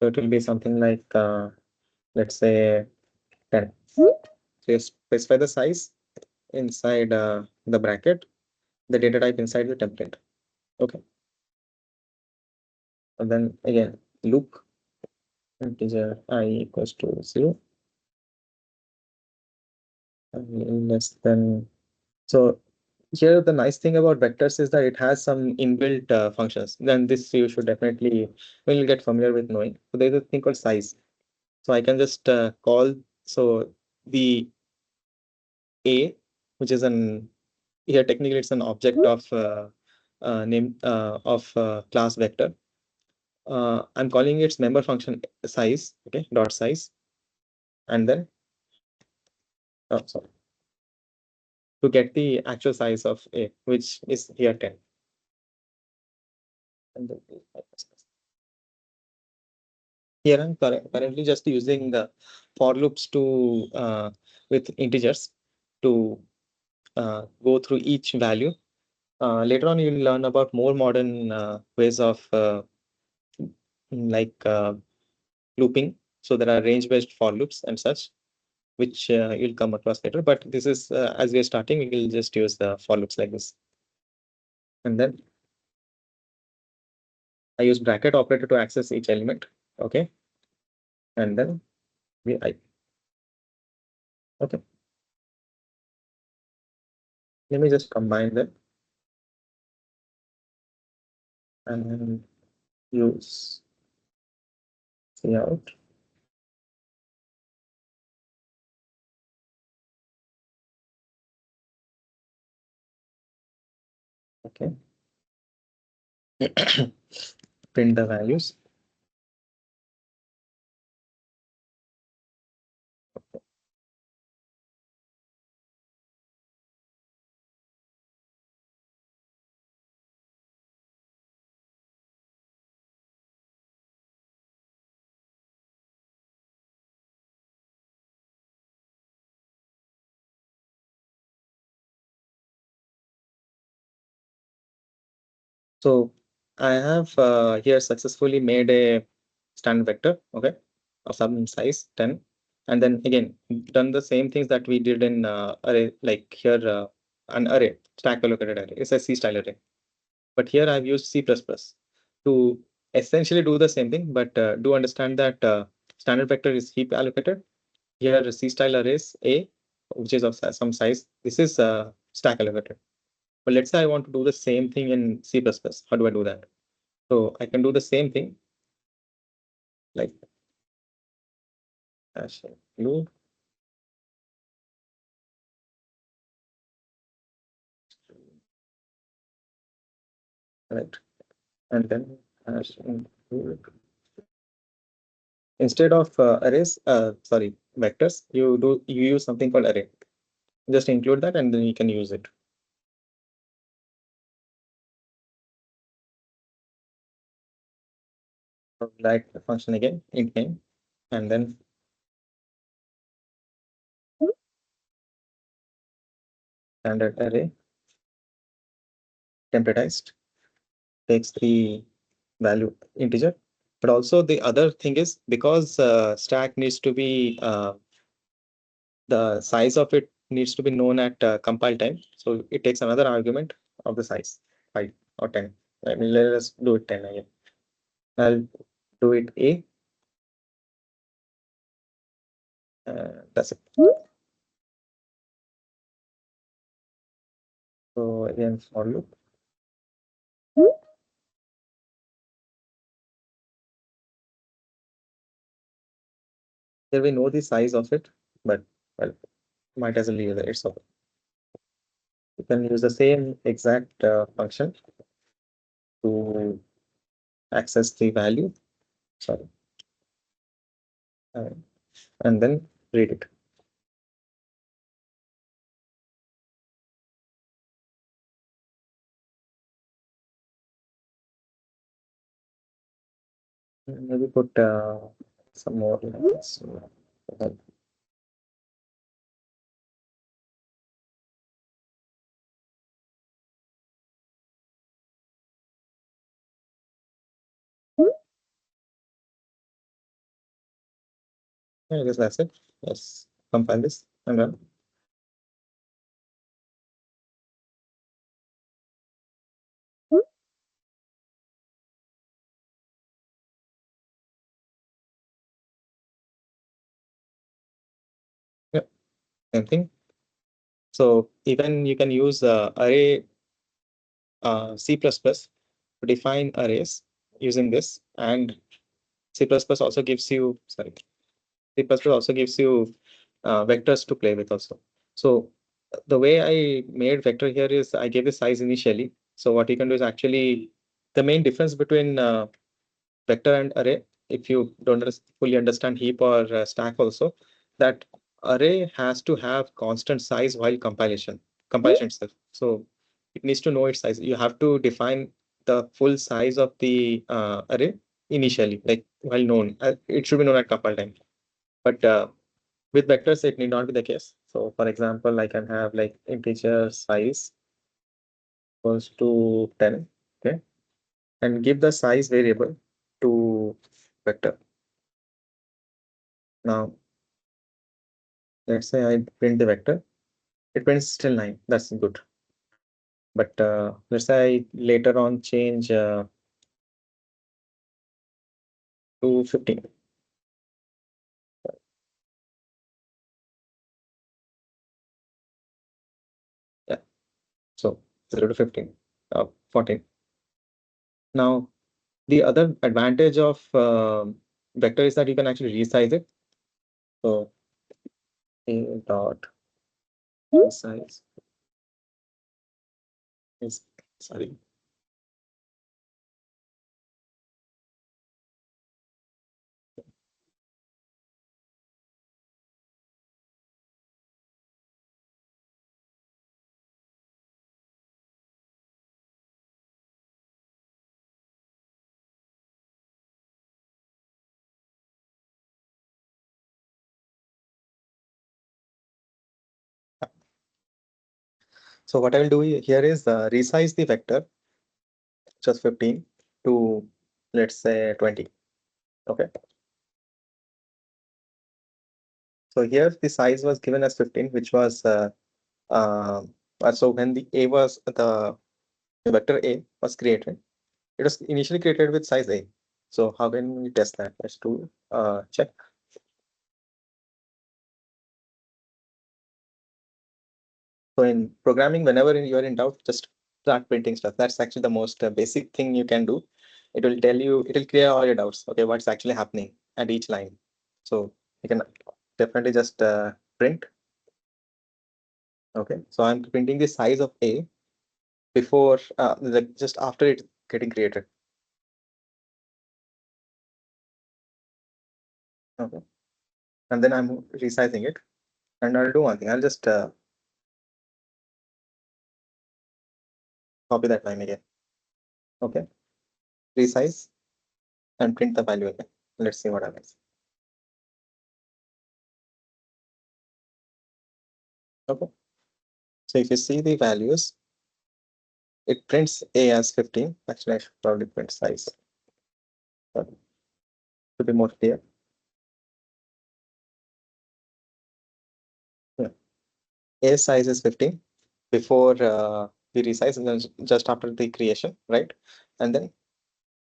S1: So it will be something like let's say 10. So you specify the size inside the bracket, the data type inside the template. Okay. And then again, loop integer I equals to 0 less than. So here the nice thing about vectors is that it has some inbuilt functions. Then this you should definitely will get familiar with knowing. So there's a thing called size. So I can just call the A, which is an here technically it's an object of name of class vector. I'm calling its member function size, okay, dot size, and then sorry, to get the actual size of A, which is here 10. And then here I'm currently just using the for loops to with integers to go through each value. Later on, you'll learn about more modern ways of like looping. So there are range-based for loops and such, which you'll come across later. But this is as we are starting, we will just use the for loops like this. And then I use bracket operator to access each element. Okay. And then okay. Let me just combine them and use out. Okay. Print the values. So I have here successfully made a standard vector, okay, of some size 10, and then again done the same things that we did in array, like here an array, stack allocated array. It's a C style array, but here I've used C++ to essentially do the same thing, but do understand that standard vector is heap allocated. Here C style arrays A, which is of some size. This is stack allocated. But let's say I want to do the same thing in C++. How do I do that? So I can do the same thing like hash loop, right? And then hash include. Instead of arrays, sorry, vectors, you use something called array. Just include that and then you can use it. Like the function again, int name, and then standard array templatized takes the value integer. But also the other thing is because stack needs to be the size of it needs to be known at compile time. So it takes another argument of the size 5 or 10. I mean, let us do it 10 again. I'll do it A. That's it. So again, for loop. Here we know the size of it, but well, might as well leave it. It's okay. You can use the same exact function to access the value. Sorry. And then read it. Maybe put some more lines. I guess that's it. Let's compile this and run. Yeah, same thing. So even you can use array C++ to define arrays using this, and C++ also gives you, sorry, C++ also gives you vectors to play with also. So the way I made vector here is I gave the size initially. So what you can do is actually the main difference between vector and array, if you don't fully understand heap or stack also, that array has to have constant size while compilation itself. So it needs to know its size. You have to define the full size of the array initially, like while known. It should be known at compile time. But with vectors, it need not be the case. So for example, I can have like integer size equals to 10, okay, and give the size variable to vector. Now, let's say I print the vector, it prints still 9. That's good. But let's say I later on change to 15. Yeah, so 0 to 15, 14. Now, the other advantage of vector is that you can actually resize it. So a dot size is, sorry. So what I will do here is resize the vector, just 15 to, let's say, 20. Okay. So here the size was given as 15, which was so when the vector A was created, it was initially created with size A. So how can we test that? Let's do check. So in programming, whenever you're in doubt, just start printing stuff. That's actually the most basic thing you can do. It will tell you, it will clear all your doubts. Okay, what's actually happening at each line. So you can definitely just print. Okay, so I'm printing the size of A before, just after it getting created. Okay, and then I'm resizing it, and I'll do one thing. I'll just copy that line again. Okay, resize and print the value again. Let's see what happens. Okay, so if you see the values, it prints A as 15. Actually, I should probably print size to be more clear. Yeah. A size is 15 before we resize, and then just after the creation, right? And then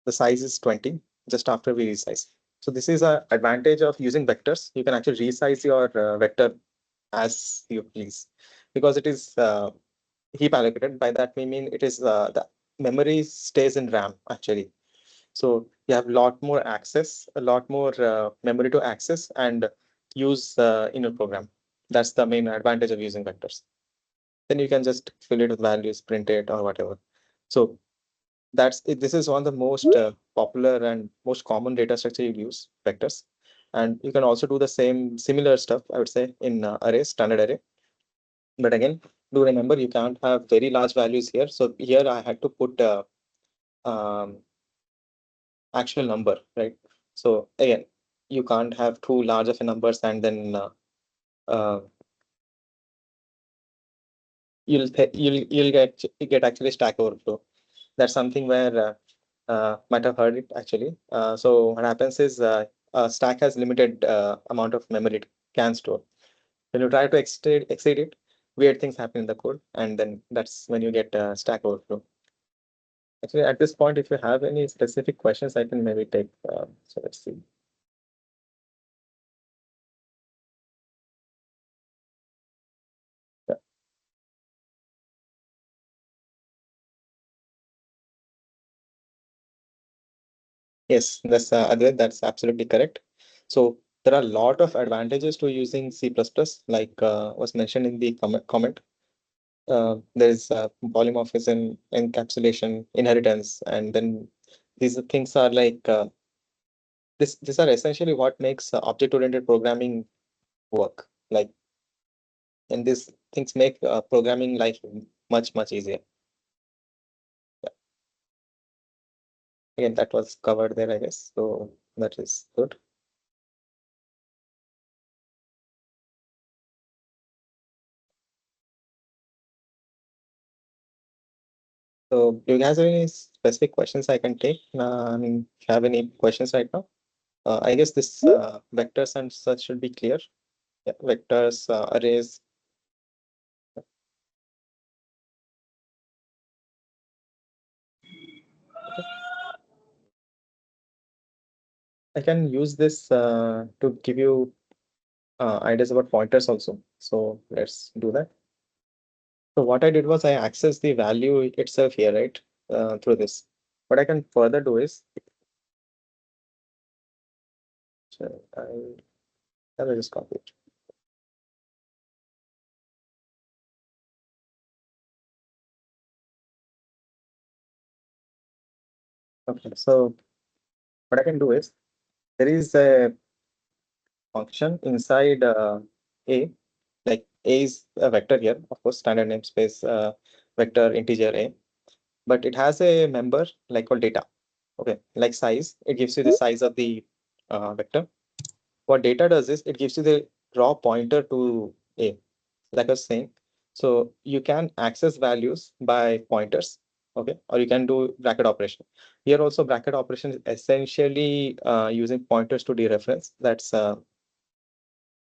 S1: the size is 20 just after we resize. So this is an advantage of using vectors. You can actually resize your vector as you please, because it is heap allocated. By that we mean it is the memory stays in RAM actually. So you have a lot more access, a lot more memory to access and use in your program. That's the main advantage of using vectors. Then you can just fill it with values, print it or whatever. So that's it. This is one of the most popular and most common data structure you use, vectors. And you can also do the similar stuff, I would say, in arrays, standard array. But again, do remember you can't have very large values here. So here I had to put actual number, right? So again, you can't have too large of a numbers and then uh, you'll get actually Stack Overflow. That's something where might have heard it actually. So what happens is Stack has limited amount of memory it can store. When you try to exceed it, weird things happen in the code, and then that's when you get Stack Overflow. Actually, at this point, if you have any specific questions, I can maybe take. So let's see. Yeah. Yes, that's absolutely correct. So there are a lot of advantages to using C++, like was mentioned in the comment. There's polymorphism, encapsulation, inheritance, and then these things are like these are essentially what makes object-oriented programming work. Like, and these things make programming life much easier. Yeah. Again, that was covered there, I guess. So that is good. So do you guys have any specific questions I can take? I mean, if you have any questions right now? I guess this vectors and such should be clear. Yeah, vectors, arrays. Okay. I can use this to give you ideas about pointers also. So let's do that. So what I did was I accessed the value itself here, right? Through this. What I can further do is, so I will just copy it. Okay, so what I can do is there is a function inside A, like A is a vector here, of course, standard namespace vector integer A, but it has a member like called data. Okay, like size, it gives you the size of the vector. What data does is it gives you the raw pointer to A, like I was saying. So you can access values by pointers, okay, or you can do bracket operation. Here also bracket operation is essentially using pointers to dereference. That's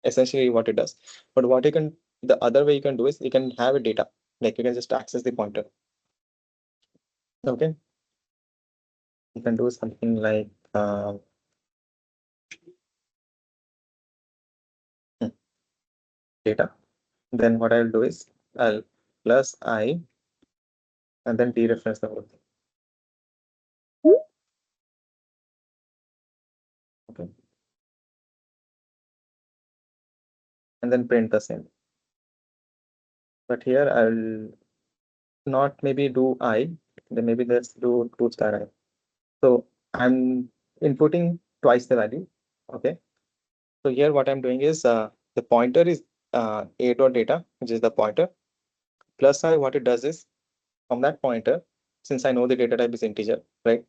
S1: essentially what it does. But what you can, the other way you can do is you can have a data, like you can just access the pointer. Okay. You can do something like data. Then what I'll do is I'll plus I and then dereference the whole thing. Okay. And then print the same. But here I'll not maybe do I, then maybe let's do 2 star I. So I'm inputting twice the value. Okay. So here what I'm doing is the pointer is a dot data, which is the pointer. Plus I, what it does is from that pointer, since I know the data type is integer, right?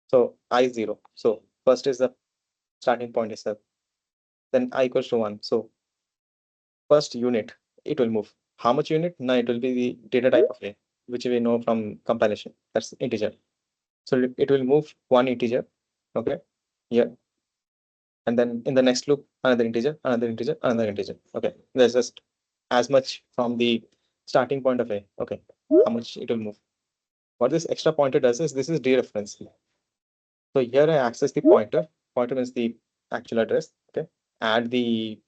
S1: So I 0. So first is the starting point itself. Then I equals to 1. So first unit, it will move. How much unit? No, it will be the data type of A, which we know from compilation. That's integer. So it will move one integer. Okay. Here. And then in the next loop, another integer, another integer, another integer. Okay. There's just as much from the starting point of A. Okay. How much it will move. What this extra pointer does is this is dereference. So here I access the pointer. Pointer means the actual address. Okay. Add the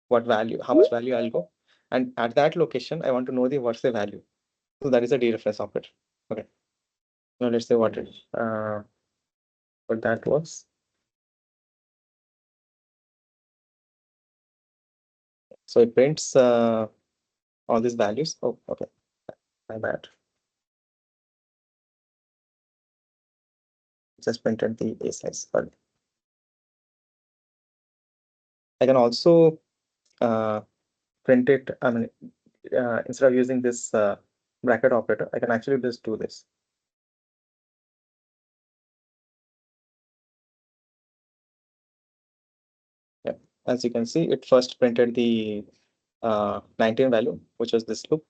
S1: what value, how much value I'll go. And at that location, I want to know the what's the value. So that is a dereference operator. Okay. Now let's say what that was. So it prints all these values. Oh, okay, my bad. Just printed the A size. Sorry. I can also print it. I mean, instead of using this bracket operator, I can actually just do this. Yeah, as you can see, it first printed the 19 value, which was this loop,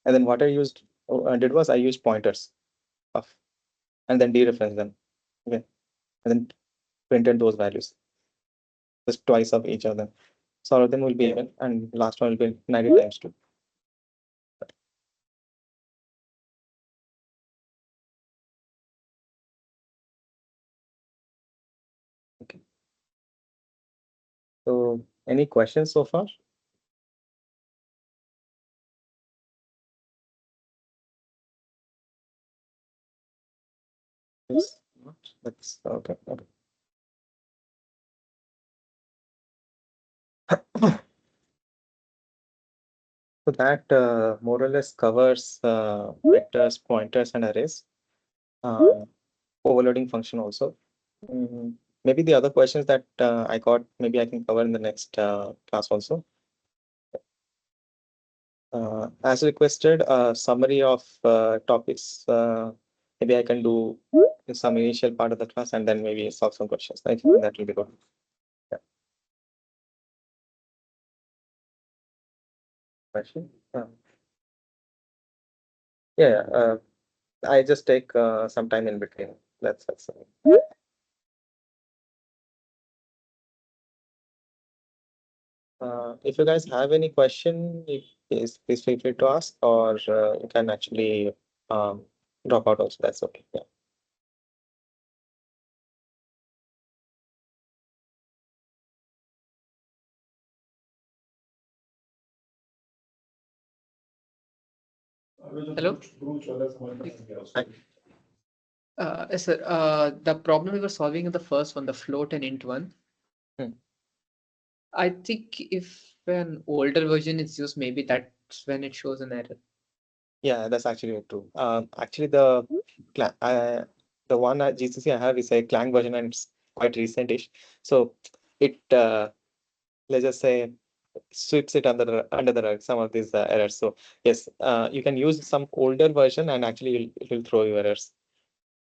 S1: and then what I did was I used pointers of, and then dereferenced them. Okay, and then printed those values, just twice of each of them. So all of them will be even, and last one will be 90 times 2. Okay. So any questions so far? Yes. That's okay. Okay. So that more or less covers vectors, pointers, and arrays. Overloading function also. Maybe the other questions that I got, maybe I can cover in the next class also. As requested, a summary of topics. Maybe I can do in some initial part of the class and then maybe solve some questions. I think that will be good. Yeah. Question? Yeah, I just take some time in between. That's if you guys have any question, please feel free to ask, or you can actually um, drop out also. That's okay. Yeah.
S3: Hello. Yes, sir. The problem we were solving in the first one, the float and int one.
S1: Hmm.
S3: I think if an older version is used, maybe that's when it shows an error.
S1: Yeah, that's actually true. Actually, the one at GCC I have is a Clang version and it's quite recentish. So it let's just say sweeps it under the rug some of these errors. So yes, you can use some older version and actually it will throw you errors.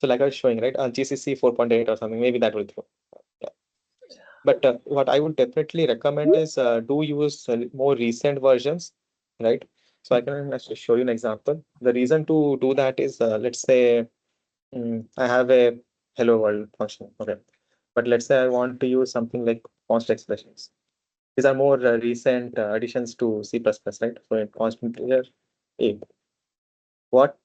S1: So like I was showing, right, on GCC 4.8 or something, maybe that will throw. Yeah. But what I would definitely recommend is do use more recent versions, right? So I can actually show you an example. The reason to do that is, let's say I have a hello world function, okay, but let's say I want to use something like const expressions. These are more recent additions to C++, right? So in constant integer A, what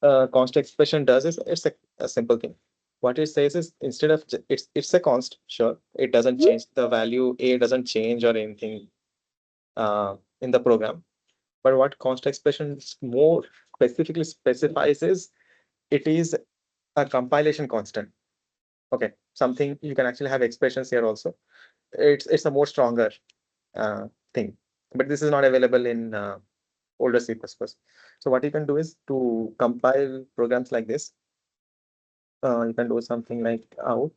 S1: const expression does is it's a simple thing. What it says is instead of it's a const, sure, it doesn't change the value, A doesn't change or anything in the program. But what const expression more specifically specifies is it is a compilation constant. Okay, something you can actually have expressions here also. It's a more stronger thing, but this is not available in older C++. So what you can do is to compile programs like this. You can do something like out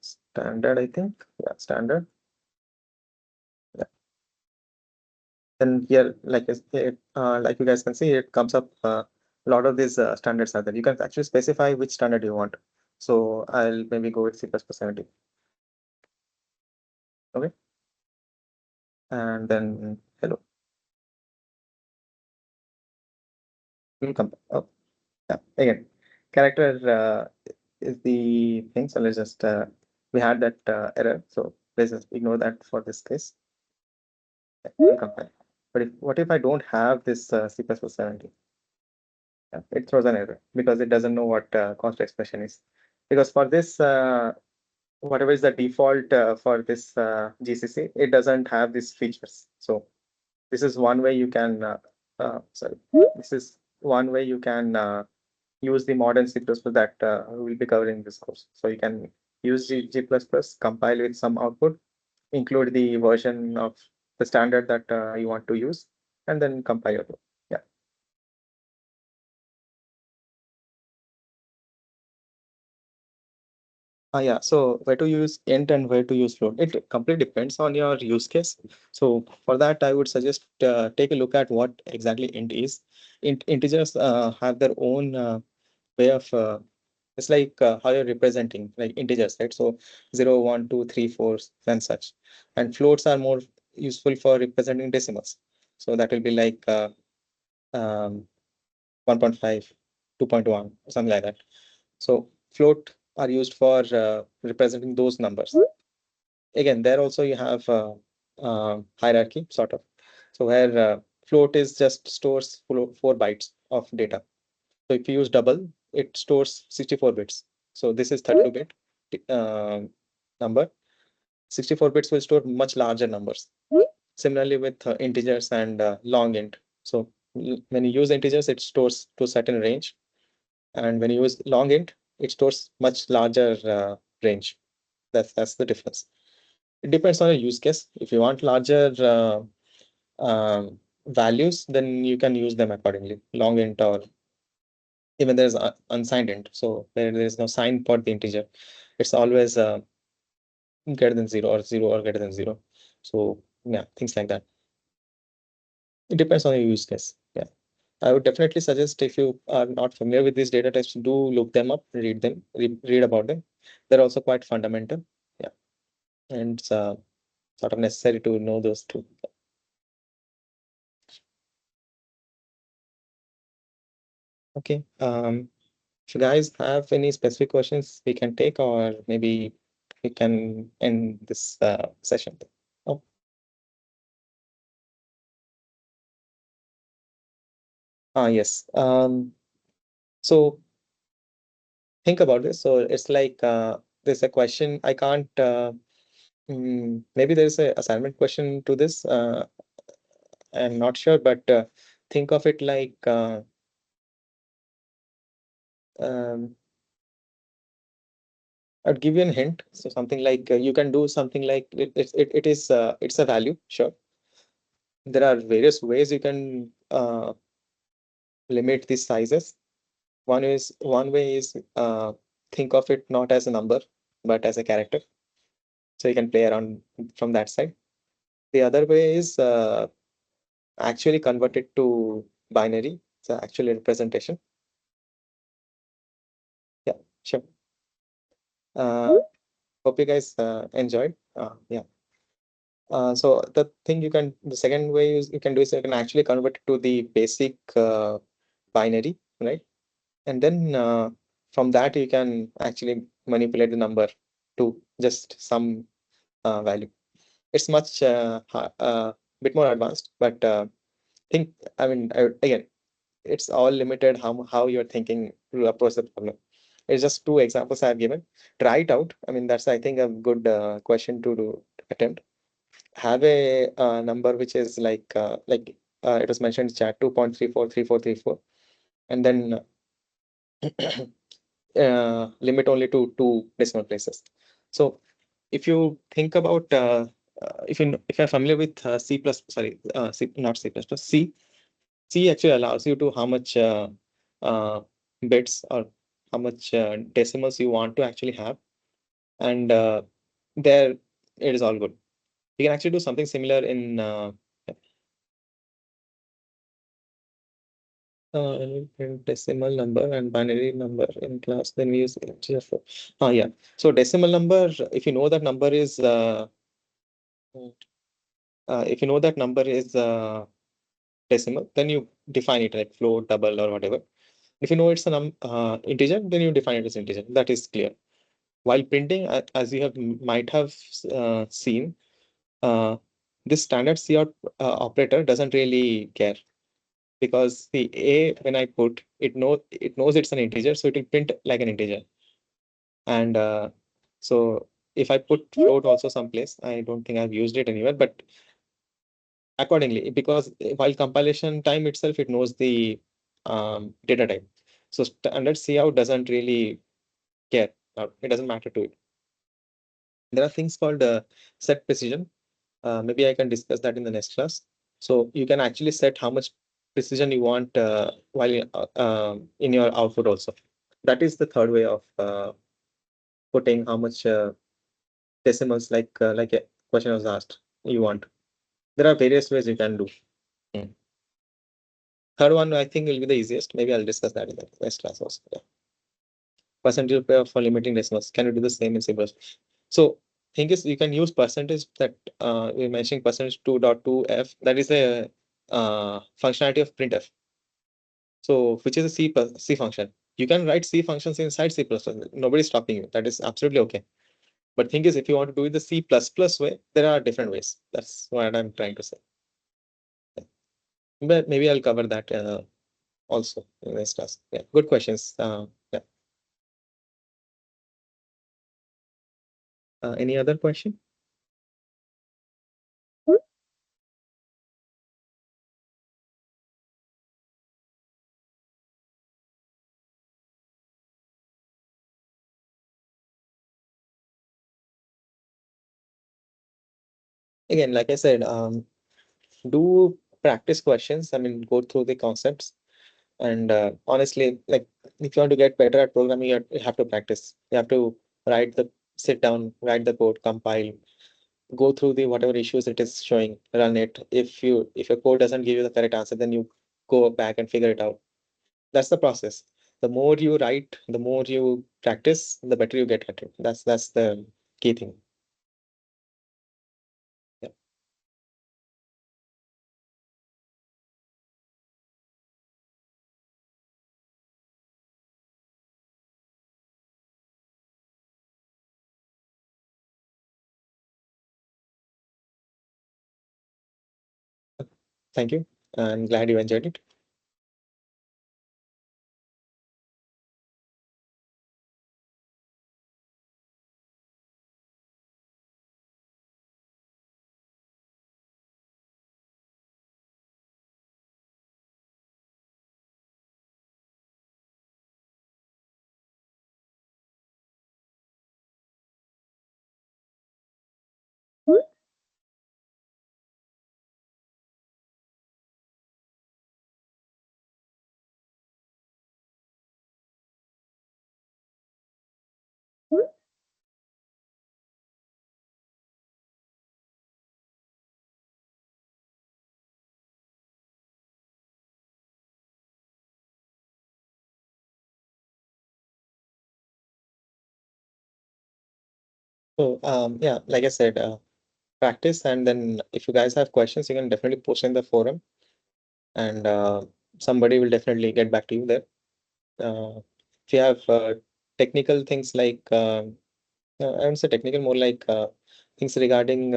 S1: standard, I think. Yeah, standard. Yeah. Then here, like like you guys can see, it comes up a lot of these standards are there. You can actually specify which standard you want. So I'll maybe go with C++ 70. Okay. And then hello. Will come. Oh, yeah. Again, character is the thing. So let's just we had that error. So let's just ignore that for this case. Yeah, we'll compile. But what if I don't have this C++ 70? Yeah, it throws an error because it doesn't know what const expression is. Because for this, whatever is the default for this GCC, it doesn't have these features. So this is one way you can, sorry, this is one way you can use the modern C++ that we'll be covering in this course. So you can use G++, compile with some output, include the version of the standard that you want to use, and then compile your code. Yeah. Yeah. So where to use int and where to use float? It completely depends on your use case. So for that, I would suggest take a look at what exactly int is. Integers have their own way of it's like how you're representing like integers, right? So 0, 1, 2, 3, 4, and such. And floats are more useful for representing decimals. So that will be like um, 1.5, 2.1, something like that. So float are used for representing those numbers. Again, there also you have hierarchy sort of. So where float is just stores 4 bytes of data. So if you use double, it stores 64 bits. So this is 32-bit number. 64 bits will store much larger numbers. Similarly with integers and long int. So when you use integers, it stores to a certain range. And when you use long int, it stores much larger range. That's the difference. It depends on your use case. If you want larger values, then you can use them accordingly. Long int or even there's unsigned int. So there is no sign for the integer. It's always greater than 0 or greater than 0. So yeah, things like that. It depends on your use case. Yeah. I would definitely suggest if you are not familiar with these data types, do look them up, read them, read about them. They're also quite fundamental. Yeah. And it's sort of necessary to know those two. Okay. If you guys have any specific questions we can take, or maybe we can end this session. Oh. Yes. So think about this. So it's like there's a question I can't. Maybe there's a assignment question to this. I'm not sure, but think of it like um, I'd give you a hint. So something like you can do something like it is it's a value. Sure. There are various ways you can limit these sizes. One way is think of it not as a number, but as a character. So you can play around from that side. The other way is actually convert it to binary. So actually representation. Yeah, sure. Hope you guys enjoyed. Yeah. So the second way is you can do is you can actually convert it to the basic binary, right? And then from that you can actually manipulate the number to just some value. It's much bit more advanced, but again, it's all limited how you're thinking to approach the problem. It's just 2 examples I have given. Try it out. I mean, that's I think a good question to do to attempt. Have a number which is like it was mentioned in chat 2.343434, and then limit only to 2 decimal places. So if you think about if you're familiar with C plus sorry C not C plus plus C actually allows you to how much uh, bits or how much decimals you want to actually have, and there it is all good. You can actually do something similar in decimal number and binary number in class. Then we use integer for. Yeah. So decimal number, if you know that number is if you know that number is decimal, then you define it like float, double, or whatever. If you know it's an integer, then you define it as integer. That is clear. While printing, as you have might have seen, this standard cout operator doesn't really care, because the a when I put it knows it's an integer, so it will print like an integer. And so if I put float also someplace, I don't think I've used it anywhere, but accordingly, because while compilation time itself, it knows the data type. So standard cout doesn't really care. It doesn't matter to it. There are things called set precision. Maybe I can discuss that in the next class. So you can actually set how much precision you want in your output also. That is the third way of putting how much decimals like a question was asked you want. There are various ways you can do. Third one I think will be the easiest. Maybe I'll discuss that in the next class also. Yeah. Percentage pair for limiting decimals. Can you do the same in C++? So thing is you can use percentage that we're mentioning percentage 2.2f. That is a functionality of printf. So which is a C function. You can write C functions inside C++. Nobody's stopping you. That is absolutely okay. But thing is, if you want to do it the C++ way, there are different ways. That's what I'm trying to say. But maybe I'll cover that also in this class. Yeah, good questions. Yeah. Any other question? Again, like I said, do practice questions. I mean, go through the concepts. And honestly, like if you want to get better at programming, you have to practice. You have to sit down, write the code, compile, go through the whatever issues it is showing, run it. If your code doesn't give you the correct answer, then you go back and figure it out. That's the process. The more you write, the more you practice, the better you get at it. That's the key thing. Yeah. Thank you. I'm glad you enjoyed it. So yeah, like I said, practice, and then if you guys have questions, you can definitely post in the forum, and somebody will definitely get back to you there. If you have technical things like I would say technical, more like things regarding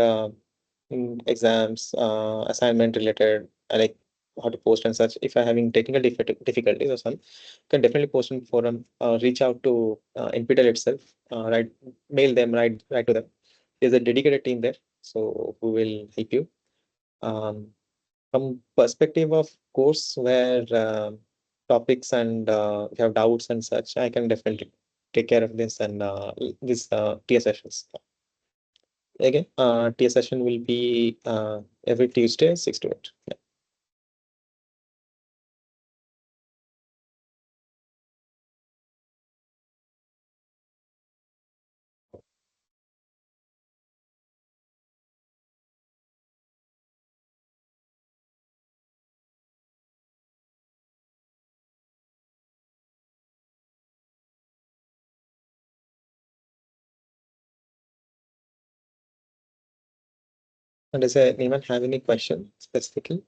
S1: exams, assignment related, like how to post and such. If you're having technical difficulties or some, you can definitely post in forum. Reach out to NPTEL itself. Write, mail them. Write to them. There's a dedicated team there, so who will help you. From perspective of course where topics and if you have doubts and such, I can definitely take care of this and this TS sessions. Again, TS session will be every Tuesday, 6 to 8. Yeah. And does anyone have any question specifically?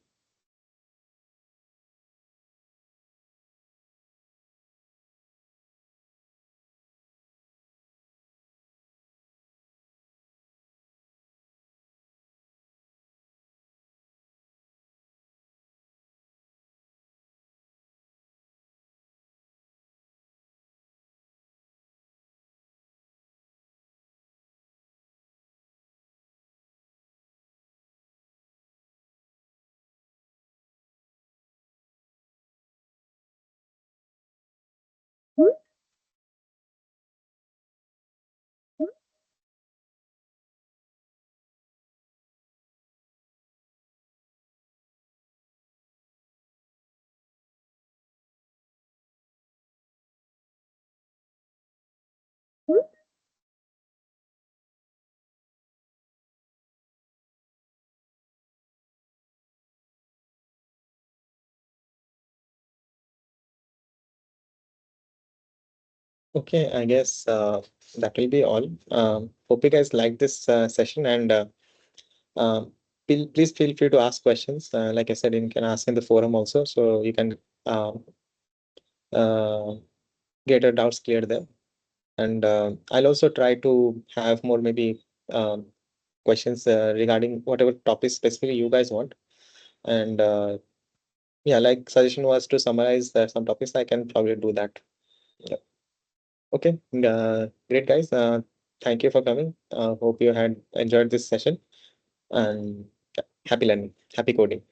S1: Okay, I guess that will be all. Hope you guys like this session, and please feel free to ask questions. Like I said, you can ask in the forum also, so you can um, uh, get your doubts cleared there. And I'll also try to have more maybe questions regarding whatever topics specifically you guys want. And yeah, like suggestion was to summarize some topics. I can probably do that. Yeah. Okay, great guys. Thank you for coming. Hope you had enjoyed this session, and yeah, happy learning, happy coding.